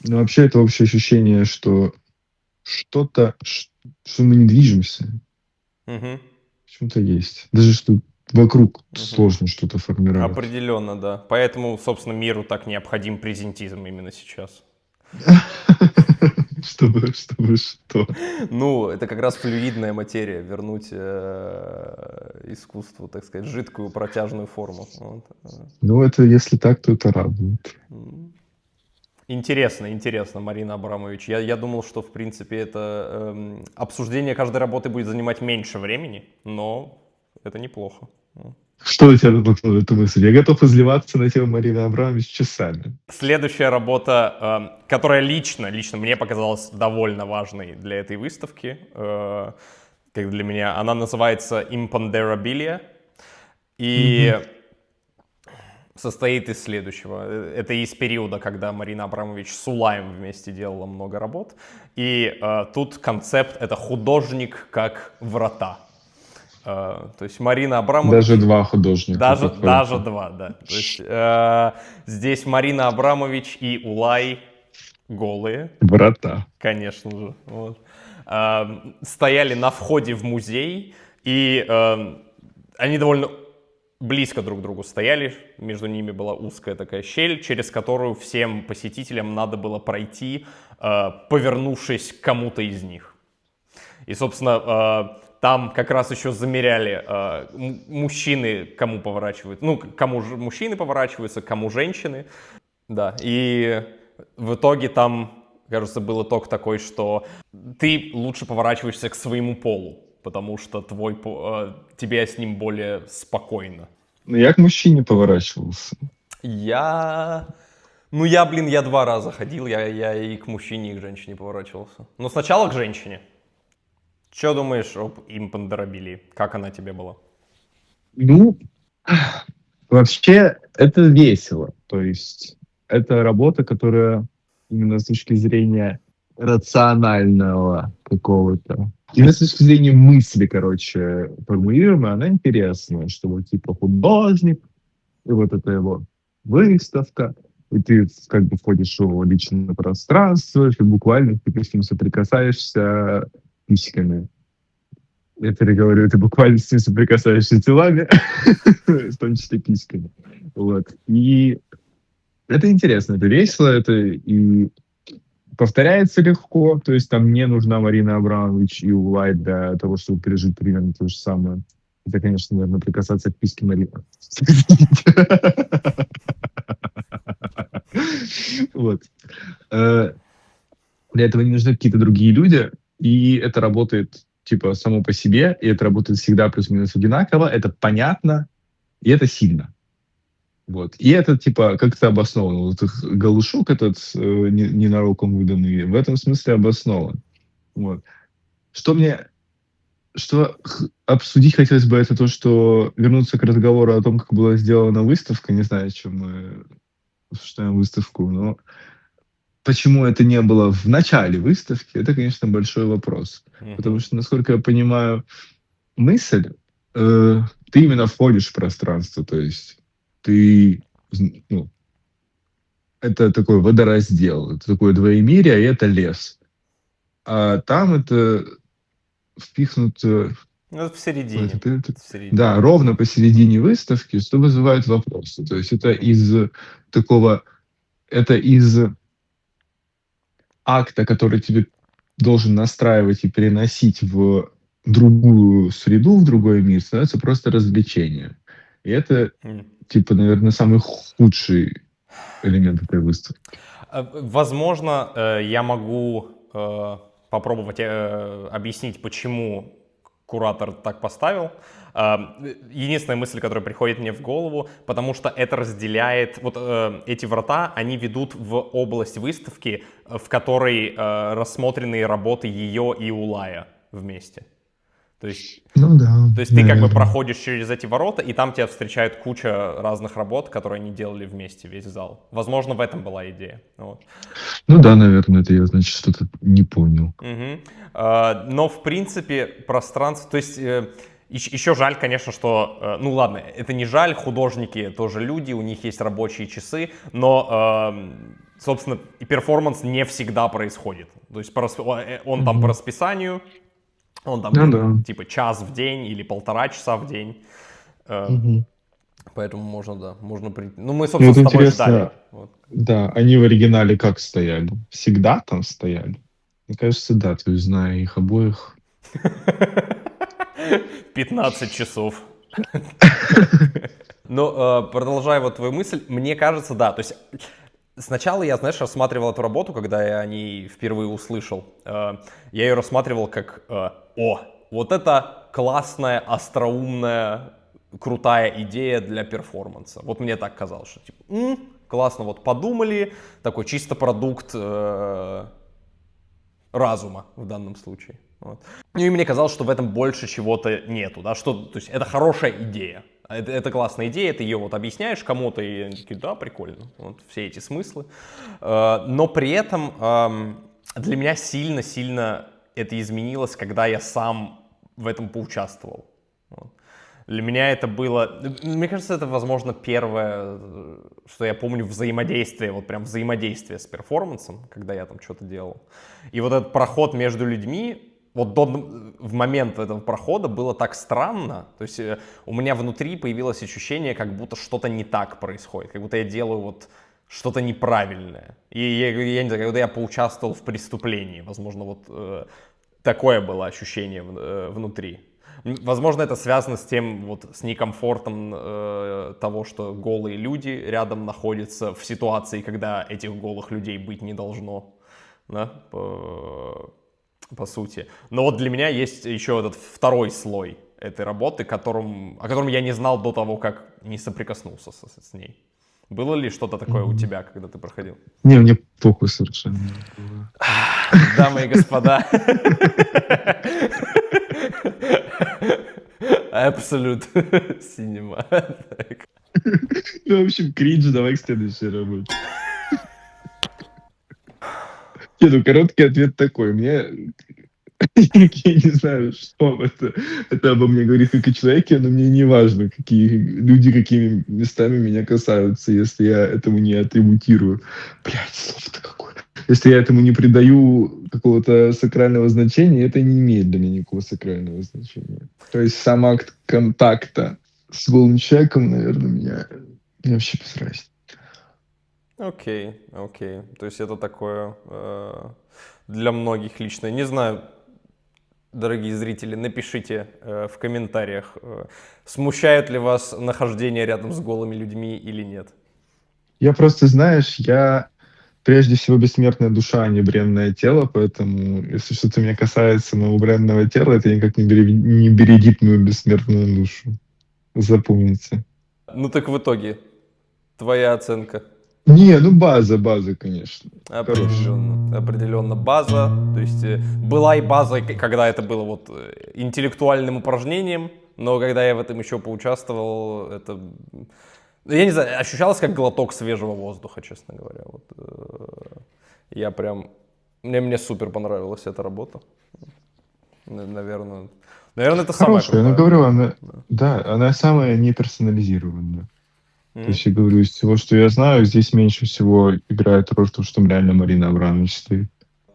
Но вообще это общее ощущение, что что-то, что мы не движемся, Мгм. почему-то есть. Даже что вокруг Мгм. сложно что-то формировать. Определенно, да. Поэтому, собственно, миру так необходим презентизм именно сейчас. Чтобы что? Ну, это как раз флюидная материя, вернуть искусству, так сказать, жидкую протяжную форму. Вот. Ну, это если так, то это радует. Интересно, Марина Абрамович. Я думал, что, в принципе, это обсуждение каждой работы будет занимать меньше времени, но это неплохо. Что у тебя натолкнуло эту мысль? Я готов изливаться на тему Марины Абрамович часами. Следующая работа, которая лично мне показалась довольно важной для этой выставки, как для меня, она называется Imponderabilia и состоит из следующего. Это из периода, когда Марина Абрамович с Улаем вместе делала много работ. И тут концепт — это художник как врата. То есть Марина Абрамович... Даже два художника. Даже два, да. То есть здесь Марина Абрамович и Улай голые, Врата. конечно же. Вот. Стояли на входе в музей, и они довольно близко друг к другу стояли, между ними была узкая такая щель, через которую всем посетителям надо было пройти, повернувшись к кому-то из них. И, собственно, там как раз еще замеряли мужчины, кому поворачивают, ну, кому же мужчины поворачиваются, кому женщины, да, и в итоге там, кажется, был итог такой, что ты лучше поворачиваешься к своему полу, потому что тебе с ним более спокойно. Ну, я к мужчине поворачивался. Я 2 раза ходил, я и к мужчине, и к женщине поворачивался. Но сначала к женщине. Что думаешь об импондерабилии? Как она тебе была? Ну, вообще, это весело. То есть, это работа, которая именно с точки зрения рационального какого-то, именно с точки зрения мысли, короче, формулируемая, она интересная, что вот типа художник, и вот это его выставка, и ты как бы входишь в его личное пространство, и буквально ты с ним соприкасаешься письками. Я переговорю, ты буквально с ним соприкасаешься телами, в том числе письками. Вот. И это интересно, это весело, это и повторяется легко, то есть там не нужна Марина Абрамович и Улай для того, чтобы пережить примерно то же самое. Это, конечно, наверное, прикасаться к письке Марины. Вот. Для этого не нужны какие-то другие люди, и это работает типа само по себе, и это работает всегда плюс-минус одинаково, это понятно, и это сильно. Вот. И это, типа, как-то обосновано. Вот их галушок этот ненароком выданный, в этом смысле обоснован. Вот. Что мне обсудить хотелось бы, это то, что вернуться к разговору о том, как была сделана выставка. Не знаю, чем мы обсуждаем выставку, но почему это не было в начале выставки, это, конечно, большой вопрос. Потому Мгм. что, насколько я понимаю, мысль, ты именно входишь в пространство, то есть ты, ну, это такой водораздел, это такое двоемирие, и это лес. А там это впихнуто, Ну, это в ну, середине. это, В середине. да, ровно посередине выставки, что вызывает вопросы. То есть это Мгм. из такого, это из акта, который тебе должен настраивать и переносить в другую среду, в другой мир, становится просто развлечением. И это, М. типа, наверное, самый худший элемент этой выставки. Возможно, я могу попробовать объяснить, почему куратор так поставил. Единственная мысль, которая приходит мне в голову, потому что это разделяет, вот эти врата, они ведут в область выставки, в которой рассмотрены работы ее и Улая вместе. То есть Ну да, то есть ты как бы наверное. проходишь через эти ворота, и там тебя встречает куча разных работ, которые они делали вместе, весь зал. Возможно, в этом была идея. Вот. Ну да, наверное, это я, значит, что-то не понял. Мгм. Но, в принципе, пространство... То есть еще жаль, конечно, что... Ну ладно, это не жаль, художники тоже люди, у них есть рабочие часы, но, собственно, и перформанс не всегда происходит. То есть он там по Мгм. расписанию, он там Ну где-то да. типа час в день или 1,5 часа в день. Э, Мгм. Поэтому можно, да, можно прийти. Ну, мы, И собственно, вот с тобой ждали. интересно, Вот. да, они в оригинале как стояли? Всегда там стояли? Мне кажется, да, то есть, зная их обоих. 15 часов. Но продолжая вот твою мысль, мне кажется, да, то есть сначала я, знаешь, рассматривал эту работу, когда я о ней впервые услышал. Я ее рассматривал как, вот это классная, остроумная, крутая идея для перформанса. Вот мне так казалось, что типа, классно, вот подумали, такой чисто продукт разума в данном случае. Вот. Ну и мне казалось, что в этом больше чего-то нету, да, что, то есть это хорошая идея, это классная идея, ты ее вот объясняешь кому-то, и они такие, да, прикольно, вот все эти смыслы. Но при этом для меня сильно-сильно это изменилось, когда я сам в этом поучаствовал. Вот. Для меня это было, мне кажется, это, возможно, первое, что я помню, взаимодействие, вот прям взаимодействие с перформансом, когда я там что-то делал. И вот этот проход между людьми, вот в момент этого прохода было так странно, то есть у меня внутри появилось ощущение, как будто что-то не так происходит, как будто я делаю вот что-то неправильное. И я не знаю, когда я поучаствовал в преступлении, возможно, вот такое было ощущение внутри. Возможно, это связано с тем, вот, с некомфортом того, что голые люди рядом находятся в ситуации, когда этих голых людей быть не должно, да, по сути. Но вот для меня есть еще этот второй слой этой работы, о котором я не знал до того, как не соприкоснулся с ней. Было ли что-то такое у Мгм. тебя, когда ты проходил? Не, мне похуй совершенно было. Дамы и господа. Absolute Cinema. Так. Ну, в общем, кринж, давай к следующей работе. Не, ну, короткий ответ такой. Мне, я не знаю, что это обо мне говорит как о человеке, но мне не важно, какие люди, какими местами меня касаются, если я этому не атрибутирую. Блядь, слово-то какое. Если я этому не придаю какого-то сакрального значения, это не имеет для меня никакого сакрального значения. То есть сам акт контакта с голым человеком, наверное, мне вообще без разницы. Окей, окей. То есть это такое для многих лично. Не знаю, дорогие зрители, напишите в комментариях, смущает ли вас нахождение рядом с голыми людьми или нет. Я просто, знаешь, я прежде всего бессмертная душа, а не бренное тело, поэтому если что-то меня касается моего бренного тела, это никак не бередит мою бессмертную душу. Запомните. Ну так в итоге, Твоя оценка? Не, ну база, конечно. Хорошая. Определенно, определенно база. То есть была и база, когда это было вот интеллектуальным упражнением, но когда я в этом еще поучаствовал, это, я не знаю, ощущалось как глоток свежего воздуха, честно говоря. Вот, я прям, мне супер понравилась эта работа. Наверное, это самая Хорошая, я крутая. говорю, она, Да. да, она самая неперсонализированная. То Мгм. есть я говорю, из всего, что я знаю, здесь меньше всего играет роль то, что там реально Марина Абрамович стоит.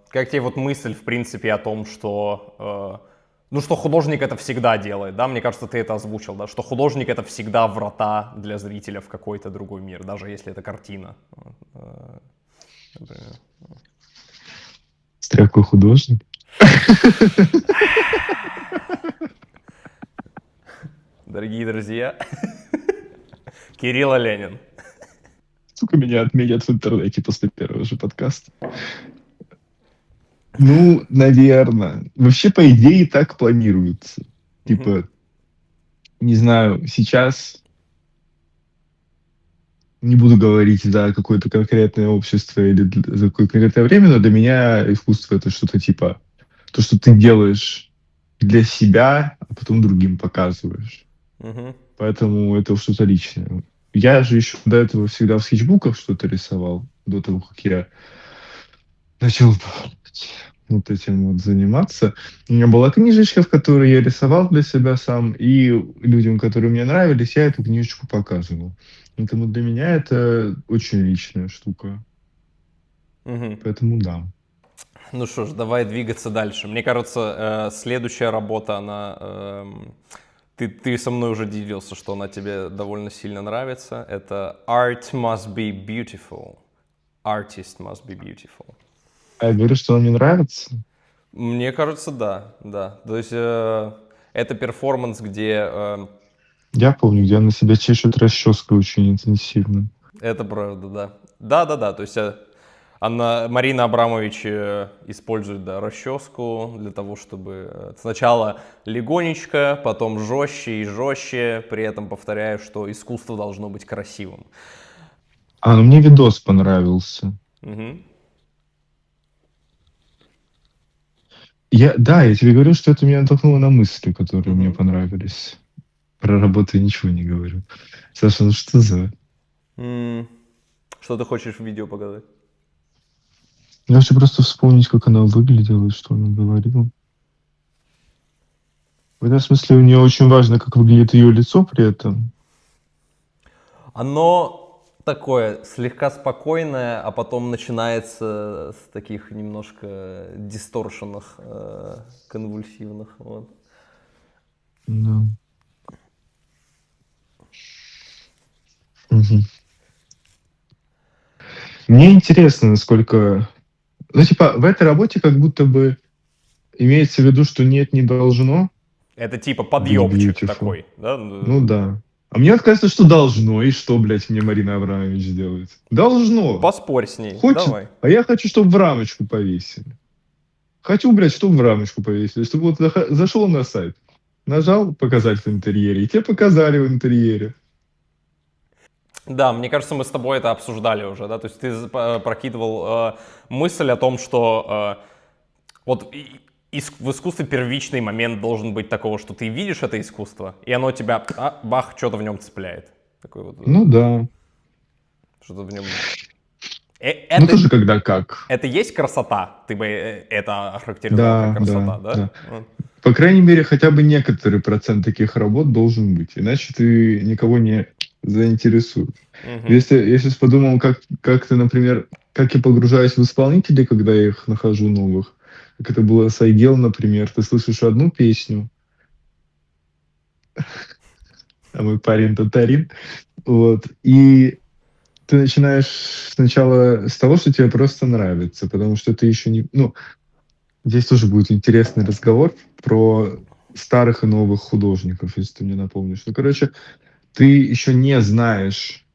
Как тебе вот мысль, в принципе, о том, что, ну, что художник это всегда делает, да? Мне кажется, ты это озвучил, да? Что художник это всегда врата для зрителя в какой-то другой мир, даже если это картина. Например. Стряпкой художник. Дорогие друзья, Кирилл Ленин. Сука, меня отменят в интернете после первого же подкаста. Ну, наверное. Вообще, по идее, так планируется. Мгм. Типа, не знаю, сейчас не буду говорить за какое-то конкретное общество или за какое-то конкретное время, но для меня искусство это что-то типа то, что ты делаешь для себя, а потом другим показываешь. Мгм. Поэтому это что-то личное. Я же еще до этого всегда в скетчбуках что-то рисовал, до того, как я начал вот этим вот заниматься. У меня была книжечка, в которой я рисовал для себя сам, и людям, которые мне нравились, я эту книжечку показывал. Поэтому для меня это очень личная штука. Мгм. Поэтому да. Ну что ж, давай двигаться дальше. Мне кажется, следующая работа, она... ты со мной уже делился, что она тебе довольно сильно нравится. Это Art Must Be Beautiful. Artist Must Be Beautiful. А я говорю, что он мне нравится. Мне кажется, да, да. То есть это перформанс, где Я помню, где она себя чешет расческой очень интенсивно. это правда, да. Да. То есть Марина Абрамович использует, да, расческу для того, чтобы сначала легонечко, потом жестче и жестче, при этом повторяя, что искусство должно быть красивым. А, ну мне видос понравился. Мгм. Я тебе говорю, что это меня натолкнуло на мысли, которые мне Мгм. понравились. Про работу я ничего не говорю. Саша, ну что за... М, Что ты хочешь в видео показать? Я хочу просто вспомнить, как она выглядела и что она говорила. В этом смысле мне очень важно, как выглядит ее лицо при этом. Оно такое слегка спокойное, а потом начинается с таких немножко дисторшенных, конвульсивных. Вот. Да. Мгм. Мне интересно, насколько... Ну, типа, в этой работе как будто бы имеется в виду, что нет, не должно Это типа быть подъебчик beautiful. такой, да? Ну да. А мне вот кажется, что должно. И что, блядь, мне Марина Абрамович делает? Должно. Поспорь с ней, Хочет. давай. А я хочу, чтобы в рамочку повесили. Хочу, блядь, чтобы в рамочку повесили. Чтобы вот зашел на сайт, нажал показать в интерьере, и тебе показали в интерьере. Да, мне кажется, мы с тобой это обсуждали уже, да, то есть ты прокидывал мысль о том, что вот в искусстве первичный момент должен быть такого, что ты видишь это искусство, и оно тебя, бах, что-то в нем цепляет. Такой вот, Ну да. что-то в нем... Ну Это, тоже когда как. это есть красота? Ты бы это охарактеризовал как Да, красота, да, да? да. По крайней мере, хотя бы некоторый процент таких работ должен быть. Иначе ты никого не заинтересуешь. Мгм. Если подумал, как ты, например, как я погружаюсь в исполнителей, когда я их нахожу новых, как это было с Айгел, например, ты слышишь одну песню, а мой парень татарин, вот, и ты начинаешь сначала с того, что тебе просто нравится, потому что ты еще не... Ну, здесь тоже будет интересный разговор про старых и новых художников, если ты мне напомнишь. Ну, короче, ты еще не знаешь,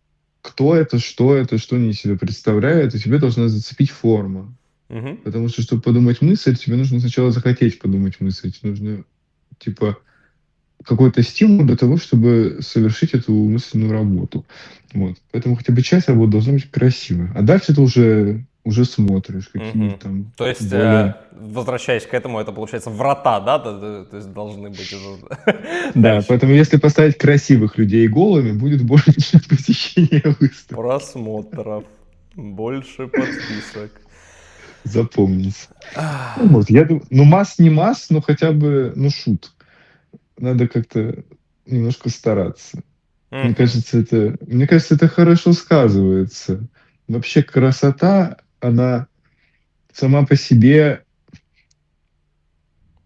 кто это, что они из себя представляют, и тебе должна зацепить форма. Мгм. Потому что, чтобы подумать мысль, тебе нужно сначала захотеть подумать мысль. Тебе нужно, типа, какой-то стимул для того, чтобы совершить эту мысленную работу. Вот. Поэтому хотя бы часть работы должна быть красивой. А дальше ты уже смотришь, какие Мгм. там То есть, более... возвращаясь к этому, это получается врата, да? То есть должны быть уже Да, дальше. поэтому если поставить красивых людей голыми, будет больше посещения выставки. Просмотров, больше подписок. Запомнить. Ну, Ах, может, я думаю, ну, масс не масс, но хотя бы, ну, шут. Надо как-то немножко стараться. мгм. Мне кажется, это хорошо сказывается. Вообще красота, она сама по себе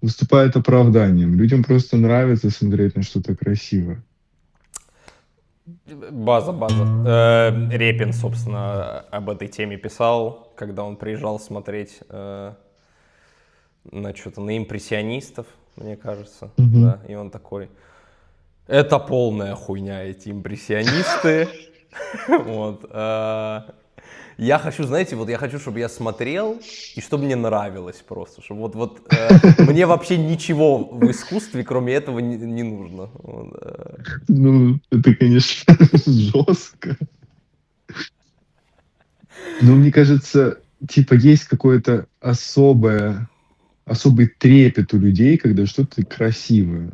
выступает оправданием. Людям просто нравится смотреть на что-то красивое. База. Репин, собственно, об этой теме писал, когда он приезжал смотреть на что-то, на импрессионистов, мне кажется, Мгм. да, и он такой: это полная хуйня, эти импрессионисты. Вот. Я хочу, знаете, вот я хочу, чтобы я смотрел, и чтобы мне нравилось просто. Чтобы мне вообще ничего в искусстве, кроме этого, не нужно. Вот, Ну, это, конечно, жестко. Но мне кажется, типа есть какое-то особый трепет у людей, когда что-то красивое.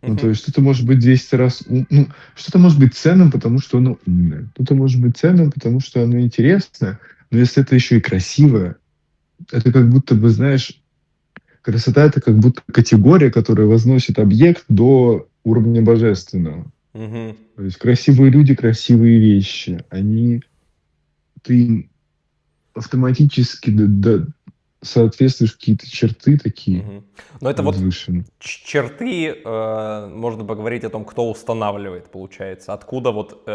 Ну, то мгм, есть что-то может быть 200 раз... Ну, что-то может быть ценным, потому что оно умное. Что-то может быть ценным, потому что оно интересное. Но если это еще и красивое, это как будто бы, знаешь, красота — это как будто категория, которая возносит объект до уровня божественного. мгм, То есть красивые люди, красивые вещи. Ты им автоматически соответствуешь какие-то черты такие мгм. Но это вот возвышенные. черты, можно поговорить о том, кто устанавливает, получается. Откуда вот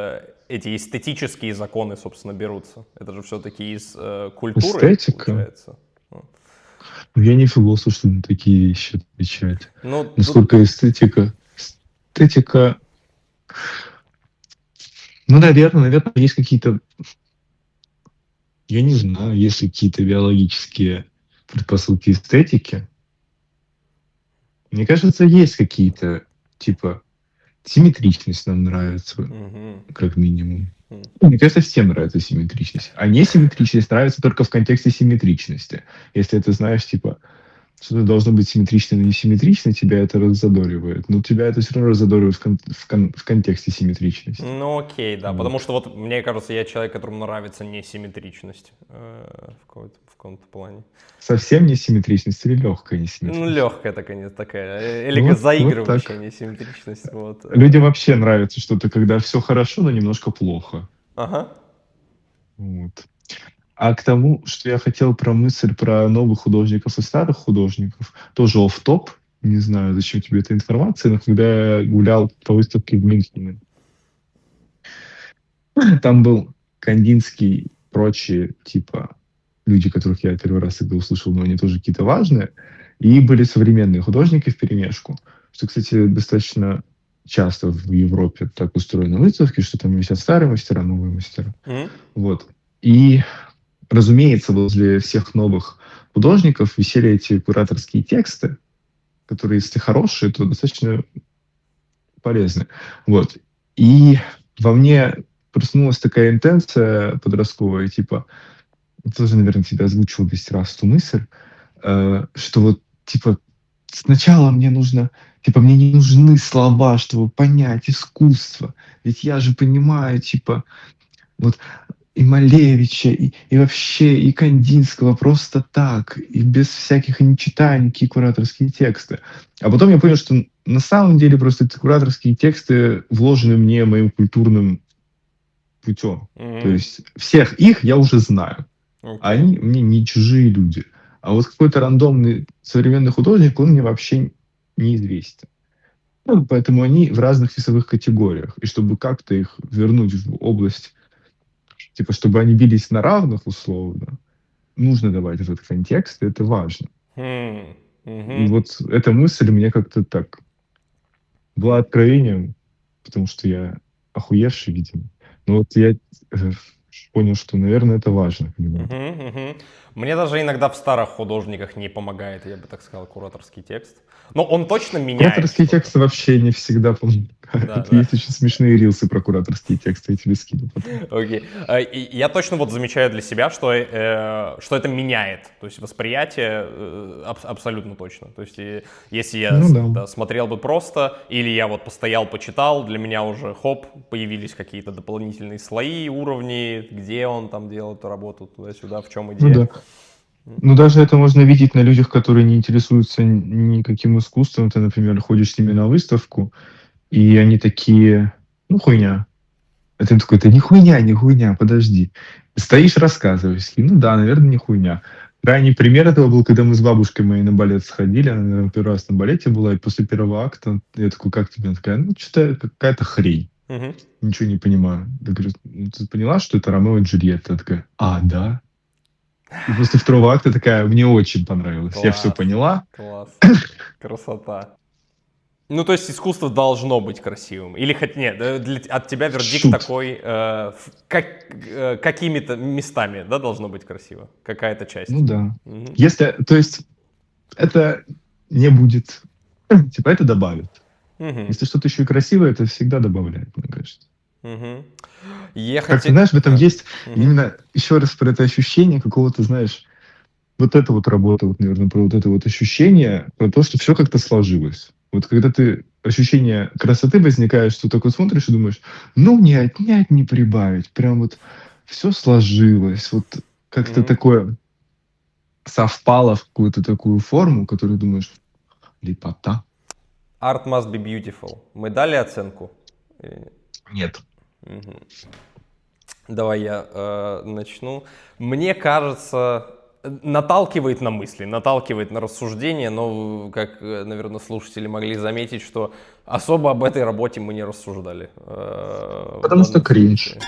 эти эстетические законы, собственно, берутся? Это же все-таки из культуры, Эстетика. получается. Вот. Ну, я не философ, чтобы на такие вещи отвечать. Ну, тут Насколько эстетика... Эстетика... Ну, наверное, есть какие-то... Я не знаю, есть ли какие-то биологические предпосылки эстетики. Мне кажется, есть какие-то, типа, симметричность нам нравится, мгм, как минимум. м. Ну, мне кажется, всем нравится симметричность. А несимметричность нравится только в контексте симметричности. Если ты знаешь, типа, что-то должно быть симметрично, но не симметрично, тебя это раззадоривает. Но тебя это все равно раззадоривает в контексте симметричности. Ну окей, да, потому Вот. что вот мне кажется, я человек, которому нравится несимметричность в каком-то плане. Совсем несимметричность или легкая Ну, несимметричность? легкая такая, не такая, Вот заигрывающая так. несимметричность, вот. Людям вообще нравится что-то, когда все хорошо, но немножко плохо. Ага. Вот. А к тому, что я хотел про мысль про новых художников и старых художников, тоже офф-топ. Не знаю, зачем тебе эта информация, но когда я гулял по выставке в Мюнхене, там был Кандинский, прочие, типа, люди, которых я первый раз тогда услышал, но они тоже какие-то важные. И были современные художники вперемешку, что, кстати, достаточно часто в Европе так устроены выставки, что там висят старые мастера, новые мастера. Мгм. Вот. И, разумеется, возле всех новых художников висели эти кураторские тексты, которые, если хорошие, то достаточно полезны. Вот. И во мне проснулась такая интенция подростковая, типа, тоже, наверное, тебе озвучивал 200 раз эту мысль, что вот, типа, сначала мне нужно, типа, мне не нужны слова, чтобы понять искусство. Ведь я же понимаю, типа, вот и Малевича, и вообще, и Кандинского просто так, и без всяких, и не читая никакие кураторские тексты. А потом я понял, что на самом деле просто эти кураторские тексты вложены мне моим культурным путем. То Мгм. есть всех их я уже знаю, а Окей. они мне не чужие люди. А вот какой-то рандомный современный художник, он мне вообще неизвестен. Ну, поэтому они в разных весовых категориях. И чтобы как-то их вернуть в область, типа, чтобы они бились на равных условно, нужно давать этот контекст, и это важно. Хм. И Мгм. вот эта мысль мне как-то так была откровением, потому что я охуевший, видимо. Но вот я понял, что, наверное, это важно. Понимаю. Мгм, мгм. Мне даже иногда в старых художниках не помогает, я бы так сказал, кураторский текст. Но он точно меняет Кураторские что-то. тексты вообще не всегда помогают. Да, да. Есть очень смешные рилсы про кураторские тексты, я тебе скину потом. Окей. И я точно вот замечаю для себя, что это меняет, то есть восприятие абсолютно точно. То есть если я Ну да. да, смотрел бы просто, или я вот постоял, почитал, для меня уже хоп, появились какие-то дополнительные слои, уровни, где он там делал эту работу, туда-сюда, в чем Ну идея. да. Ну, даже это можно видеть на людях, которые не интересуются никаким искусством. Ты, например, ходишь с ними на выставку, и они такие: "Ну, хуйня". А ты такой: "Да не хуйня, не хуйня, подожди". Стоишь, рассказываешь. И, ну да, наверное, не хуйня. Крайний пример этого был, когда мы с бабушкой моей на балет сходили. Она, наверно, первый раз на балете была, и после первого акта я такой: "Как тебе?" Она такая: "Ну, чё-то какая-то хрень. Мгм. Ничего не понимаю". Я говорю: "Ну, ты поняла, что это Ромео и Джульетта?" Она такая: "А, да?" И после второго акта такая: "Мне очень понравилось. Я все Класс, поняла". класс, красота. Ну, то есть искусство должно быть красивым. Или хоть нет, от тебя вердикт Шут. такой, какими-то местами, да, должно быть красиво, какая-то Ну часть. да. Мгм. Если, то есть, это не будет, типа, это добавит. Мгм. Если что-то еще и красивое, это всегда добавляет, мне кажется. Мгм. Как-то, Ехать... знаешь, в этом есть Мгм. именно, еще раз про это ощущение какого-то, знаешь, вот это вот работа, вот, наверное, про вот это вот ощущение, про то, что все как-то сложилось. Вот когда ты ощущение красоты возникает, что такой смотришь и думаешь: "Ну, не отнять, не прибавить". Прям вот все сложилось. Вот как-то Мгм. такое совпало в какую-то такую форму, которую думаешь: "Лепота". Art must be beautiful. Мы дали оценку? Или- Нет. Мгм. Давай я начну. Мне кажется, наталкивает на мысли, наталкивает на рассуждения, но, как, наверное, слушатели могли заметить, что особо об этой работе мы не рассуждали в Потому что данном кринж. случае.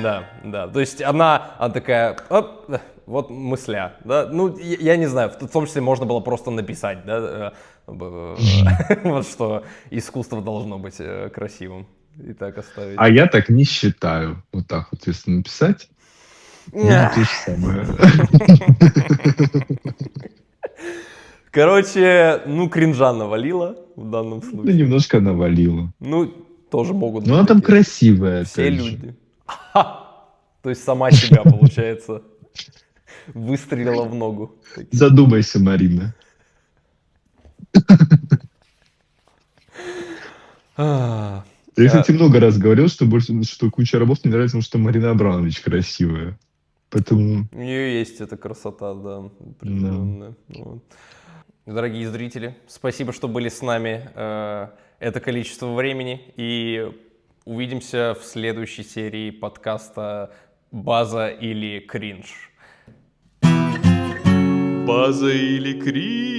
Да, да. То есть она такая, оп, вот мысля, да. Ну, я не знаю, в том числе можно было просто написать, да, вот что искусство должно быть красивым. И так оставить. А я так не считаю. Вот так вот, если написать, ну, то же самое. Короче, ну, кринжа навалило в данном Ну, случае. немножко навалило. Ну, тоже могут Но быть она там такие. красивая, Все опять же. люди. Ха! То есть сама себя, получается, выстрелила в ногу. Таким. Задумайся, Марина. А, Я, а, кстати, много раз говорил, что больше, что куча рабов мне нравится, потому что Марина Абрамович красивая. Поэтому, У нее есть эта красота, да, да. определенная. Вот. Дорогие зрители, спасибо, что были с нами это количество времени. И увидимся в следующей серии подкаста «База или кринж». База или кринж?